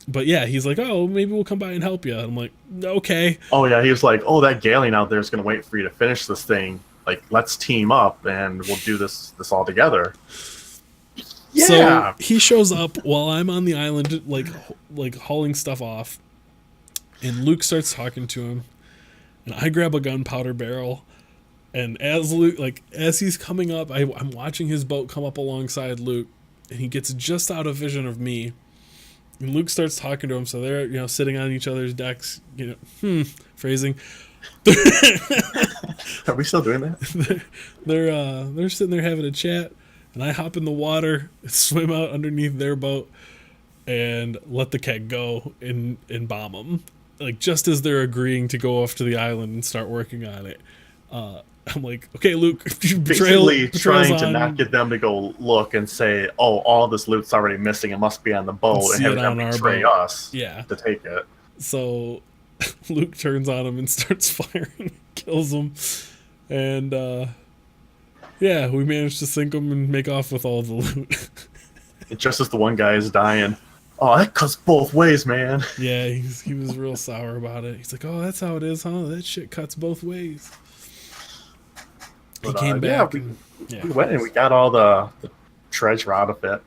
But yeah, he's like, "Oh, maybe we'll come by and help you." I'm like, "Okay." Oh yeah, he was like, "Oh, that galleon out there is going to wait for you to finish this thing. Like, let's team up and we'll do this all together." Yeah. So he shows up while I'm on the island, like hauling stuff off, and Luke starts talking to him, and I grab a gunpowder barrel, and as he's coming up, I'm watching his boat come up alongside Luke, and he gets just out of vision of me, and Luke starts talking to him. So they're sitting on each other's decks, phrasing. Are we still doing that? They're sitting there having a chat, and I hop in the water, swim out underneath their boat, and let the keg go and bomb them. Like, just as they're agreeing to go off to the island and start working on it, I'm like, "Okay, Luke, Basically trying to on. not get them to go look and say, "Oh, all this loot's already missing. It must be on the boat," and See have it them on our betray boat. us Yeah. to take it. So Luke turns on him and starts firing, kills him, and yeah, we managed to sink him and make off with all the loot. And just as the one guy is dying, "Oh, that cuts both ways, man." Yeah, he was real sour about it. He's like, "Oh, that's how it is, huh? That shit cuts both ways." He But, came yeah, back. we went and we got all the treasure out of it,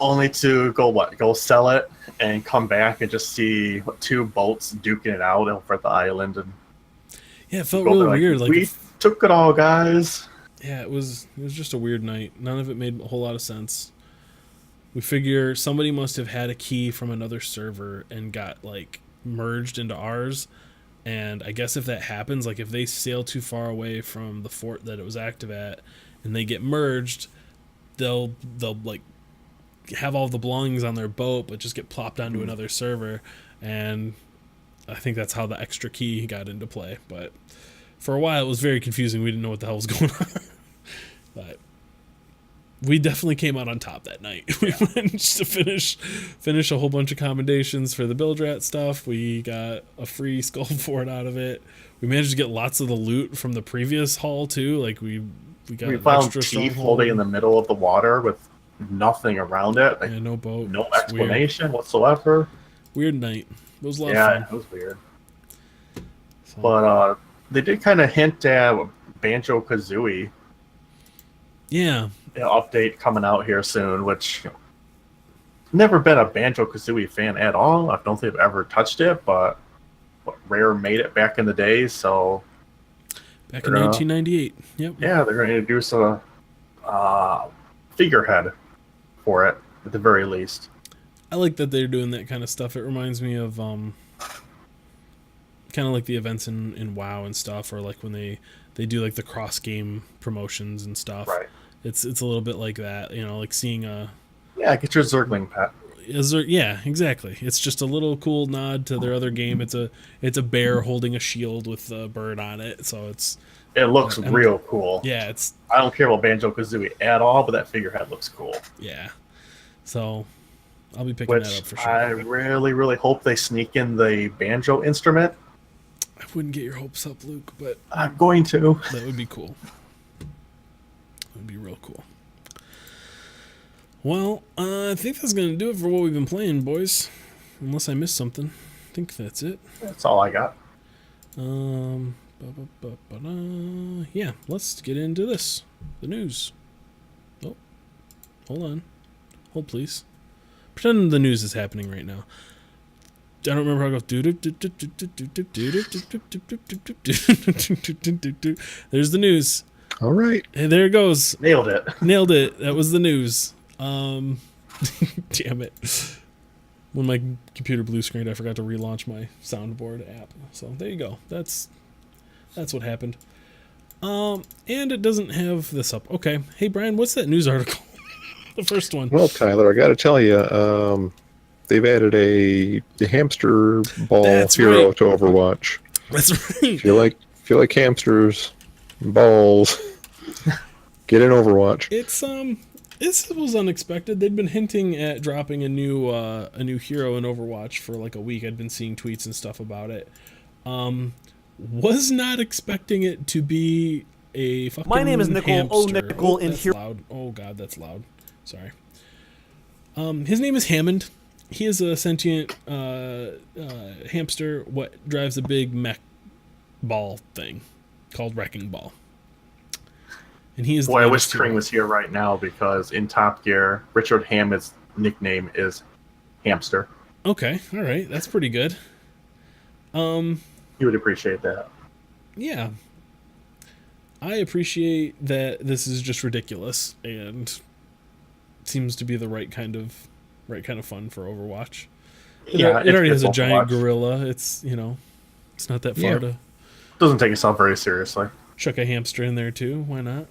only to go sell it and come back and just see two boats duking it out over at the island. And Yeah, it felt both really are like, weird. Like, "We took it all, guys." yeah, it was just a weird night. None of it made a whole lot of sense. We figure somebody must have had a key from another server and got like merged into ours. And I guess if that happens, like if they sail too far away from the fort that it was active at and they get merged, they'll like have all the belongings on their boat but just get plopped onto another server. And I think that's how the extra key got into play. But for a while it was very confusing. We didn't know what the hell was going on. But we definitely came out on top that night. We managed to finish a whole bunch of commendations for the Bildrat stuff. We got a free skull fort out of it. We managed to get lots of the loot from the previous haul too. Like we got We an found extra teeth stronghold. floating in the middle of the water with nothing around it. Like, Yeah, no boat. no It's explanation whatsoever. Weird night. It was a lot Yeah, of it fun. was weird. So, But they did kind of hint at Banjo Kazooie yeah, update coming out here soon, which never been a Banjo Kazooie fan at all. I don't think I've ever touched it, but Rare made it back in the day, so back in 1998. Yep. yeah, they're going to introduce a figurehead for it at the very least. I like that they're doing that kind of stuff. It reminds me of kind of like the events in WoW and stuff, or like when they do like the cross game promotions and stuff. Right. It's a little bit like that, like seeing Yeah, get your Zergling pet. yeah, exactly. It's just a little cool nod to their other game. It's a bear holding a shield with a bird on it, so It looks real cool. yeah, I don't care about Banjo-Kazooie at all, but that figurehead looks cool. yeah. So I'll be picking that Which up for sure. I really, really hope they sneak in the banjo instrument. I wouldn't get your hopes up, Luke, but I'm going to. that would be cool. That would be real cool. Well, I think that's going to do it for what we've been playing, boys. Unless I missed something. I think that's it. That's all I got. Yeah, let's get into this. The news. Oh, hold on. Hold, please. Pretend the news is happening right now. I don't remember how it goes. There's the news. All right. Hey, there it goes. Nailed it. Nailed it. That was the news. Damn it. When my computer blue screened, I forgot to relaunch my soundboard app. So there you go. That's what happened. And it doesn't have this up. Okay. Hey, Brian, what's that news article? The first one. Well, Tyler, I got to tell you, they've added a hamster ball That's hero right. to Overwatch. That's right. If you like hamsters, balls, get in Overwatch. It's this was unexpected. They'd been hinting at dropping a new hero in Overwatch for like a week. I'd been seeing tweets and stuff about it. Was not expecting it to be a fucking My name is Nicole. hamster. Oh, Nicole, in that's here. loud. Oh god, that's loud. Sorry. His name is Hammond. He is a sentient hamster. What drives a big mech ball thing called Wrecking Ball. And he is. Boy, I wish latest Tring hero. was here right now because in Top Gear, Richard Hammond's nickname is Hamster. Okay, all right, that's pretty good. You would appreciate that. Yeah, I appreciate that. This is just ridiculous and seems to be the right kind of fun for Overwatch. It already has a giant gorilla. It's it's not that far Yeah. to Doesn't take itself very seriously. chuck a hamster in there too. Why not?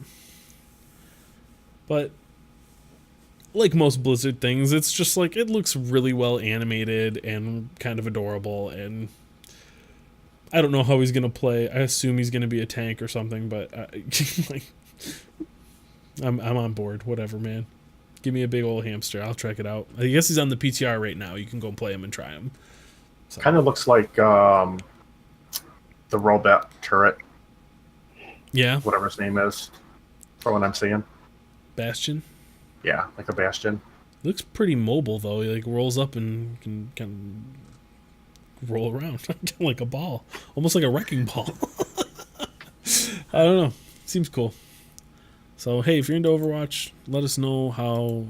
But like most Blizzard things, it's just like it looks really well animated and kind of adorable. And I don't know how he's gonna play. I assume he's gonna be a tank or something. But like, I'm on board. Whatever, man. Give me a big old hamster. I'll check it out. I guess he's on the PTR right now. You can go and play him and try him. So. Kind of looks like the robot turret, Yeah, whatever his name is, from what I'm seeing. Bastion. Yeah, like a Bastion. Looks pretty mobile though. He like rolls up and can kind of roll around like a ball, almost like a wrecking ball. I don't know. Seems cool. So hey, if you're into Overwatch, let us know how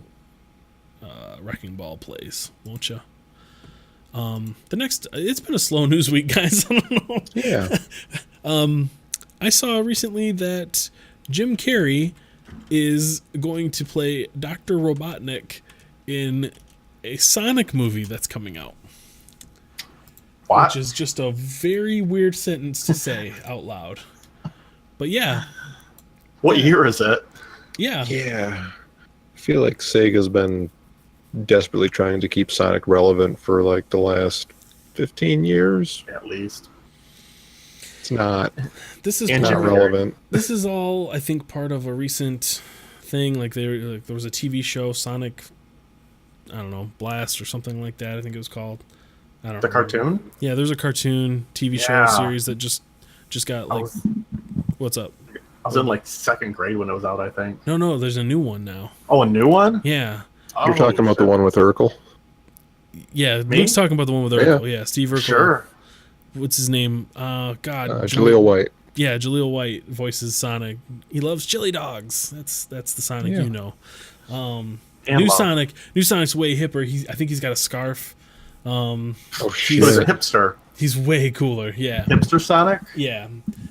Wrecking Ball plays, won't you? The next, it's been a slow news week, guys. I don't know. Yeah. I saw recently that Jim Carrey is going to play Dr. Robotnik in a Sonic movie that's coming out. What? Which is just a very weird sentence to say out loud. But yeah. What year is it? Yeah. Yeah. I feel like Sega's been desperately trying to keep Sonic relevant for like the last 15 years. At least. It's not. This is And Not Jim Carrey. relevant. this is all I think part of a recent thing. Like there was a TV show, Sonic, I don't know, Blast or something like that. I think it was called. I don't The remember. cartoon? Yeah, there's a cartoon TV show Yeah. series that just got I like. was, What's up? I was in like second grade when it was out, I think. No, there's a new one now. Oh, a new one? Yeah, You're talking about the one with Urkel? yeah. Me? Luke's talking about the one with Urkel. Yeah, Steve Urkel. Sure. What's his name? God. Jaleel White. Yeah, Jaleel White voices Sonic. He loves chili dogs. That's the Sonic Yeah. you know. And New love. Sonic's way hipper. I think he's got a scarf. Oh, He shit. was a hipster. He's way cooler. Yeah, Hipster Sonic? yeah.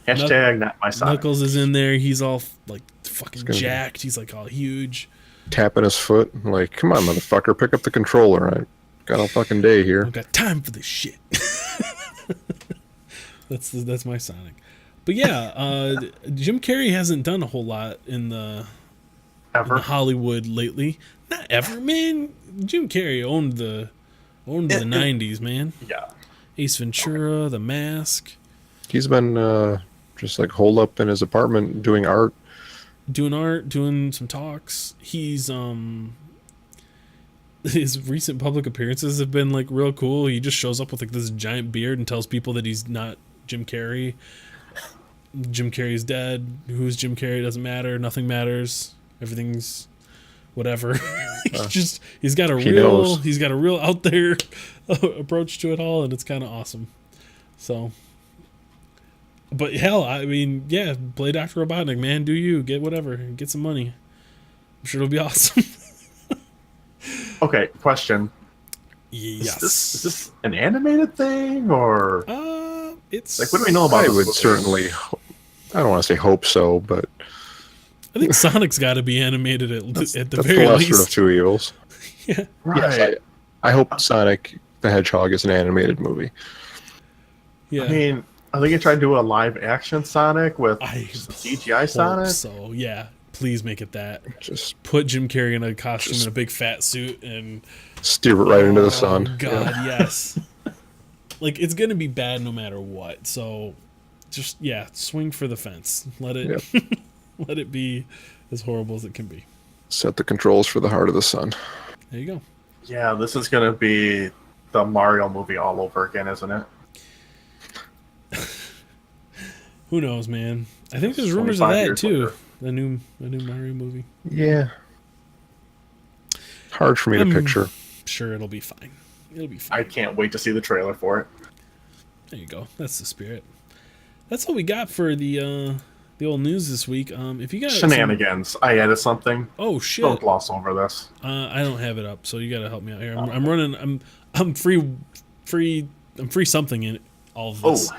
Hashtag not my Sonic. Knuckles is in there. He's all like fucking gonna be- jacked. He's like all huge. tapping his foot. I'm like, come on, motherfucker, pick up the controller. I got a fucking day here. I've got time for this shit. That's my Sonic. But yeah, Jim Carrey hasn't done a whole lot in the Hollywood lately. Not ever, man. Jim Carrey owned the 90s, man. Yeah. Ace Ventura, The Mask. He's been just like holed up in his apartment doing art. Doing some talks. He's his recent public appearances have been like real cool. He just shows up with like this giant beard and tells people that he's not Jim Carrey. Jim Carrey's dead. Who's Jim Carrey? Doesn't matter. Nothing matters. Everything's whatever. He's got a real out there approach to it all, and it's kind of awesome. So, but hell, I mean, yeah, play Dr. Robotnik, man. Do you get whatever? Get some money. I'm sure it'll be awesome. Okay, question. Yes. Is this an animated thing or? It's like, what do we know about I this would movie? certainly. I don't want to say hope so, but I think Sonic's got to be animated at the that's very the lesser of least. two evils. Yeah. Right. Yes, I hope Sonic the Hedgehog is an animated movie. Yeah. I mean, I think they tried to do a live action Sonic with CGI hope Sonic. so yeah, please make it that. Just Put Jim Carrey in a costume in a big fat suit and steer it right into the sun. God, Yeah. yes. Like, it's gonna be bad no matter what. So, just swing for the fence. Let it let it be as horrible as it can be. Set the controls for the heart of the sun. There you go. Yeah, this is gonna be the Mario movie all over again, isn't it? Who knows, man? I think there's rumors of that too. A new Mario movie. Yeah. Hard for me to picture. Sure, it'll be fine. It'll be fine. I can't wait to see the trailer for it. There you go. That's the spirit. That's all we got for the old news this week. If you got Shenanigans. I added something. Oh shit! Don't gloss over this. I don't have it up, so you got to help me out here. I'm running. I'm free something in all of this. Oh,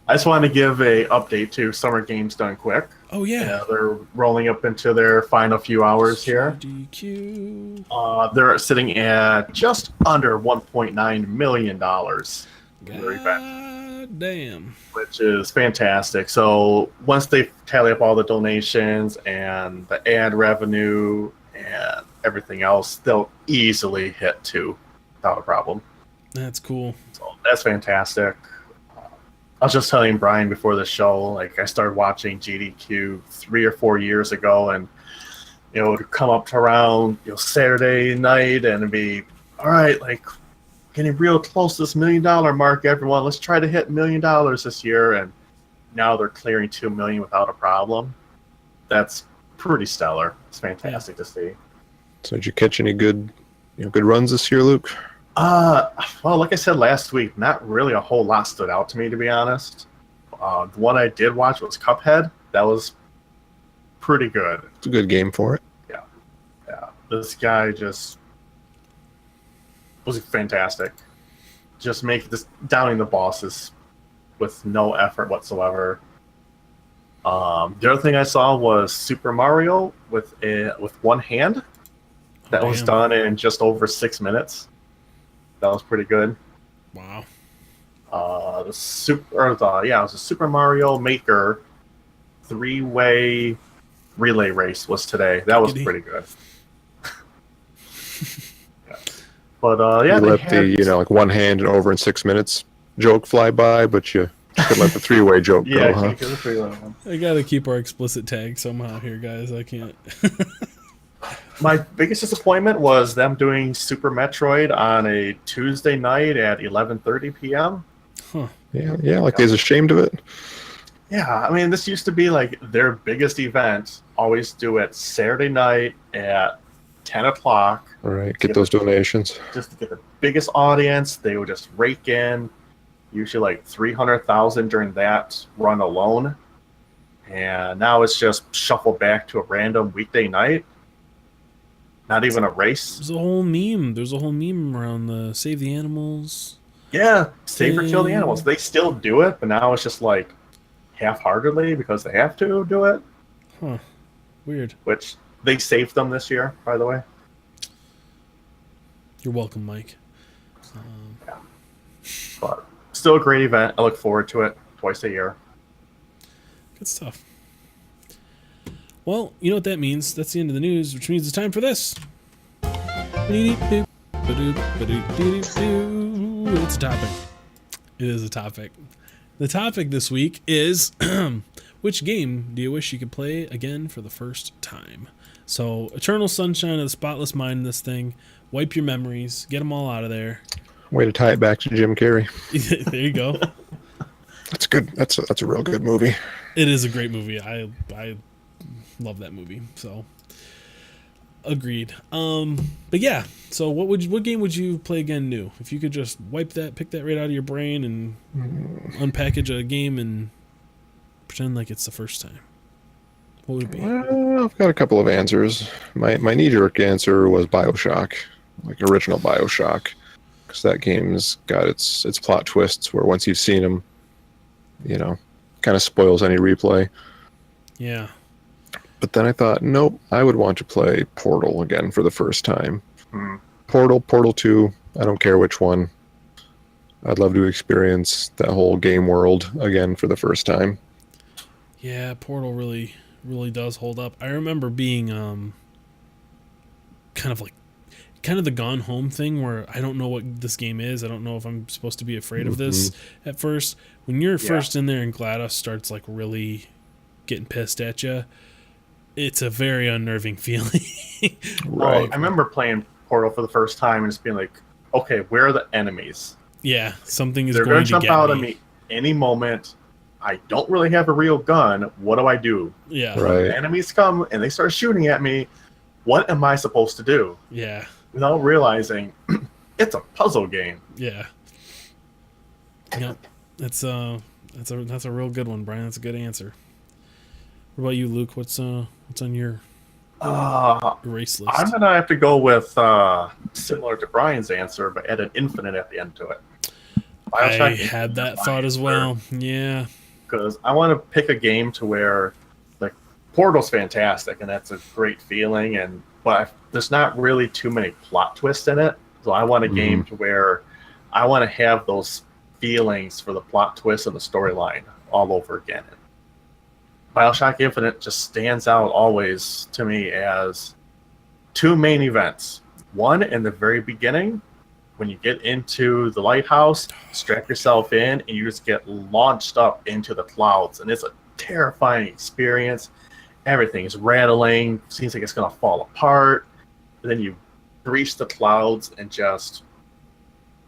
I just wanted to give a update to Summer Games Done Quick. Oh yeah. They're rolling up into their final few hours here. DQ. They're sitting at just under $1.9 million. God damn. Which is fantastic. So once they tally up all the donations and the ad revenue and everything else, they'll easily hit 2 without a problem. That's cool. So that's fantastic. I was just telling Brian before the show, like, I started watching GDQ 3 or 4 years ago, and it would come up to around Saturday night and it'd be, all right, like, getting real close to this $1 million mark, everyone. Let's try to hit $1 million this year. And now they're clearing 2 million without a problem. That's pretty stellar. It's fantastic to see. So did you catch any good runs this year, Luke? Well, like I said last week, not really a whole lot stood out to me, to be honest. The one I did watch was Cuphead. That was pretty good. It's a good game for it. Yeah. This guy just was fantastic. Just downing the bosses with no effort whatsoever. The other thing I saw was Super Mario with one hand. That was done in just over 6 minutes. That was pretty good. Wow. It was a Super Mario Maker 3-way relay race was today. That was pretty good. But you let the one hand and over in 6 minutes joke fly by, but you could let the 3-way joke go, huh? The 3-way one. I gotta keep our explicit tag somehow here, guys. I can't. My biggest disappointment was them doing Super Metroid on a Tuesday night at 11:30 p.m. Huh. Yeah, like they're ashamed of it. Yeah, I mean, this used to be like their biggest event. Always do it Saturday night at 10 o'clock. All right, get those donations. Just to get the biggest audience. They would just rake in, usually like 300,000 during that run alone. And now it's just shuffled back to a random weekday night. Not even a race. There's a whole meme around the Save the Animals. Yeah, save or kill the animals. They still do it, but now it's just like half-heartedly because they have to do it. Huh. Weird. Which They saved them this year, by the way. You're welcome, Mike. But still a great event. I look forward to it twice a year. Good stuff. Well, you know what that means. That's the end of the news, which means it's time for this. It's a topic. It is a topic. The topic this week is which game do you wish you could play again for the first time? So, Eternal Sunshine of the Spotless Mind in this thing. Wipe your memories. Get them all out of there. Way to tie it back to Jim Carrey. There you go. That's good. That's a real good movie. It is a great movie. I love that movie. So agreed. But yeah. So what game would you play again new? If you could just pick that right out of your brain and unpackage a game and pretend like it's the first time, what would it be? Well, I've got a couple of answers. My knee-jerk answer was BioShock, like original BioShock, because that game's got its plot twists where once you've seen them, kind of spoils any replay. Yeah. But then I thought, nope, I would want to play Portal again for the first time. Mm. Portal 2, I don't care which one. I'd love to experience that whole game world again for the first time. Yeah, Portal really, really does hold up. I remember being kind of the Gone Home thing where I don't know what this game is. I don't know if I'm supposed to be afraid of this at first. When you're first in there and GLaDOS starts like really getting pissed at you, it's a very unnerving feeling. Right. I remember playing Portal for the first time and just being like, okay, where are the enemies? Yeah, something is They're going to to jump get out me. at me any moment. I don't really have a real gun. What do I do? Yeah. Right. The enemies come and they start shooting at me. What am I supposed to do? Yeah. Without realizing it's a puzzle game. Yeah. Yep. That's a real good one, Brian. That's a good answer. What about you, Luke? What's on your erase list? I'm gonna have to go with similar to Brian's answer, but add an infinite at the end to it. I had that thought as well. Yeah. Because I want to pick a game to where like Portal's fantastic and that's a great feeling, but there's not really too many plot twists in it. So I want a game to where I want to have those feelings for the plot twist and the storyline all over again. BioShock Infinite just stands out always to me as two main events. One in the very beginning, when you get into the lighthouse, strap yourself in, and you just get launched up into the clouds. And it's a terrifying experience. Everything is rattling, seems like it's going to fall apart. And then you breach the clouds and just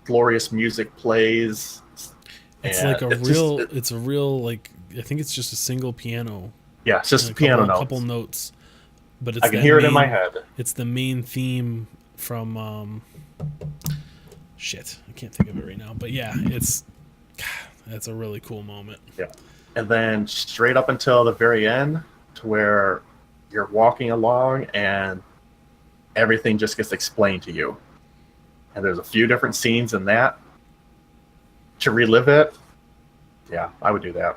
glorious music plays. It's And like it's a real like I think it's just a single piano. Yeah, it's just and piano a notes. couple notes. But it's I can hear it in my head. It's the main theme from shit. I can't think of it right now. But yeah, that's a really cool moment. Yeah. And then straight up until the very end to where you're walking along and everything just gets explained to you. And there's a few different scenes in that. To relive it, yeah, I would do that.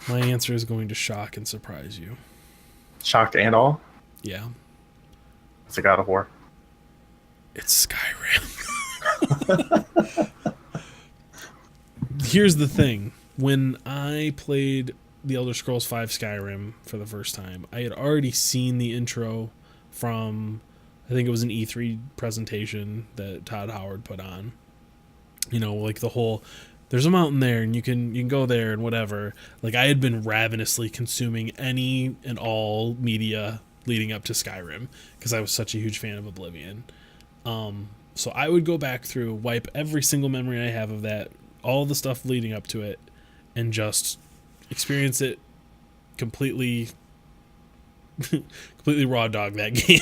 My answer is going to shock and surprise you. Shocked and all? Yeah. It's a God of War. It's Skyrim. Here's the thing. When I played The Elder Scrolls V Skyrim for the first time, I had already seen the intro from, I think it was an E3 presentation that Todd Howard put on. Like the whole, there's a mountain there and you can go there and whatever. Like I had been ravenously consuming any and all media leading up to Skyrim because I was such a huge fan of Oblivion. So I would go back through, wipe every single memory I have of that, all the stuff leading up to it, and just experience it completely raw dog that game.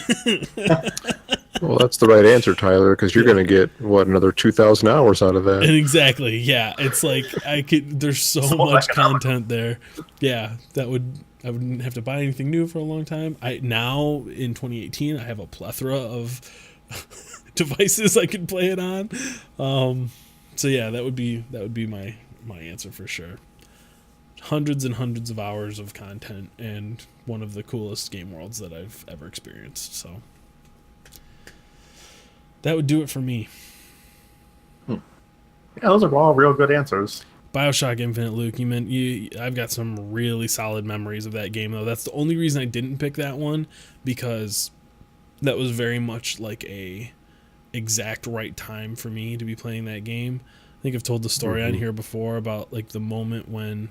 Well, that's the right answer, Tyler, because you're going to get, another 2,000 hours out of that. Exactly, yeah. It's like, there's so much content there. Yeah, I wouldn't have to buy anything new for a long time. Now, in 2018, I have a plethora of devices I can play it on. So yeah, that would be my answer for sure. hundreds and hundreds of hours of content and one of the coolest game worlds that I've ever experienced. So that would do it for me. Yeah, those are all real good answers. BioShock Infinite, Luke, I've got some really solid memories of that game, though. That's the only reason I didn't pick that one, because that was very much like a exact right time for me to be playing that game. I think I've told the story on here before about like the moment when,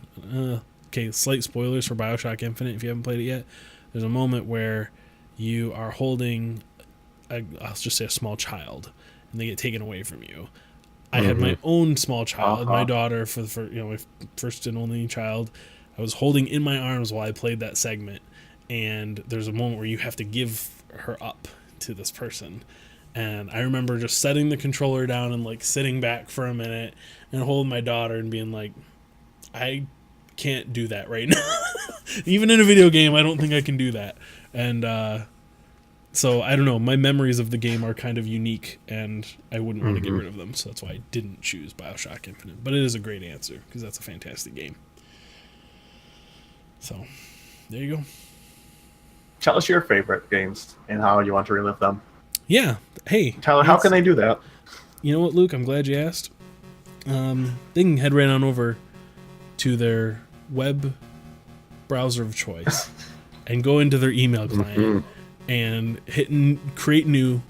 okay, slight spoilers for BioShock Infinite if you haven't played it yet. There's a moment where you are holding, I'll just say a small child, and they get taken away from you. I had my own small child, my daughter, for my first and only child. I was holding in my arms while I played that segment, and there's a moment where you have to give her up to this person. And I remember just setting the controller down and like sitting back for a minute and holding my daughter and being like, I can't do that right now. Even in a video game, I don't think I can do that. And so I don't know. My memories of the game are kind of unique, and I wouldn't want to get rid of them. So that's why I didn't choose BioShock Infinite. But it is a great answer because that's a fantastic game. So there you go. Tell us your favorite games and how you want to relive them. Yeah. Hey, Tyler, how can they do that? You know what, Luke? I'm glad you asked. They can head right on over to their web browser of choice and go into their email client and hit create new,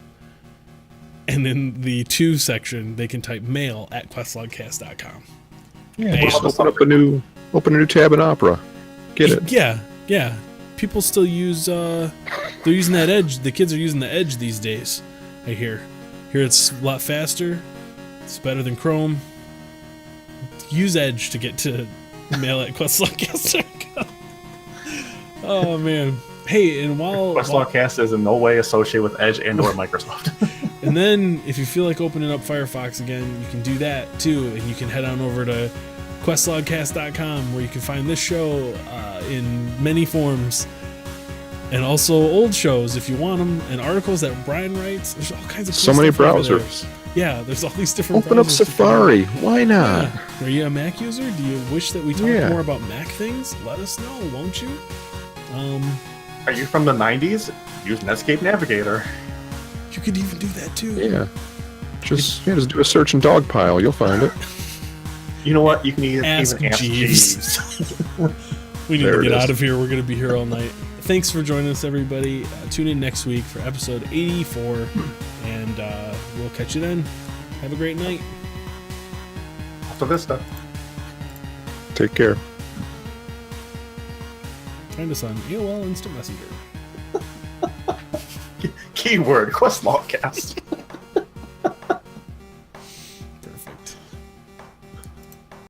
and in the to section they can type mail@questlogcast.com. Yeah, just open a new tab in Opera. Get it? Yeah. People still use they're using that Edge. The kids are using the Edge these days. I hear it's a lot faster. It's better than Chrome. Use Edge to get to mail@questlogcast.com. Oh man. Hey, and while Questlogcast is in no way associated with Edge and or Microsoft. And then if you feel like opening up Firefox again, you can do that too, and you can head on over to questlogcast.com where you can find this show in many forms, and also old shows if you want them, and articles that Brian writes. There's all kinds of cool So many stuff over there. browsers. Yeah, there's all these different Open up browsers. Safari. Why not? Yeah. Are you a Mac user? Do you wish that we talk more about Mac things? Let us know, won't you? Are you from the 90s? Use Netscape Navigator. You could even do that too. Yeah. Just do a search in Dogpile. You'll find it. You know what? You can even Ask ask Jeeves. Jeeves. We need There to it get is. out of here. We're going to be here all night. Thanks for joining us, everybody. Tune in next week for episode 84, and we'll catch you then. Have a great night. Hasta Vista. Take care. Find us on AOL Instant Messenger. Keyword Questlogcast.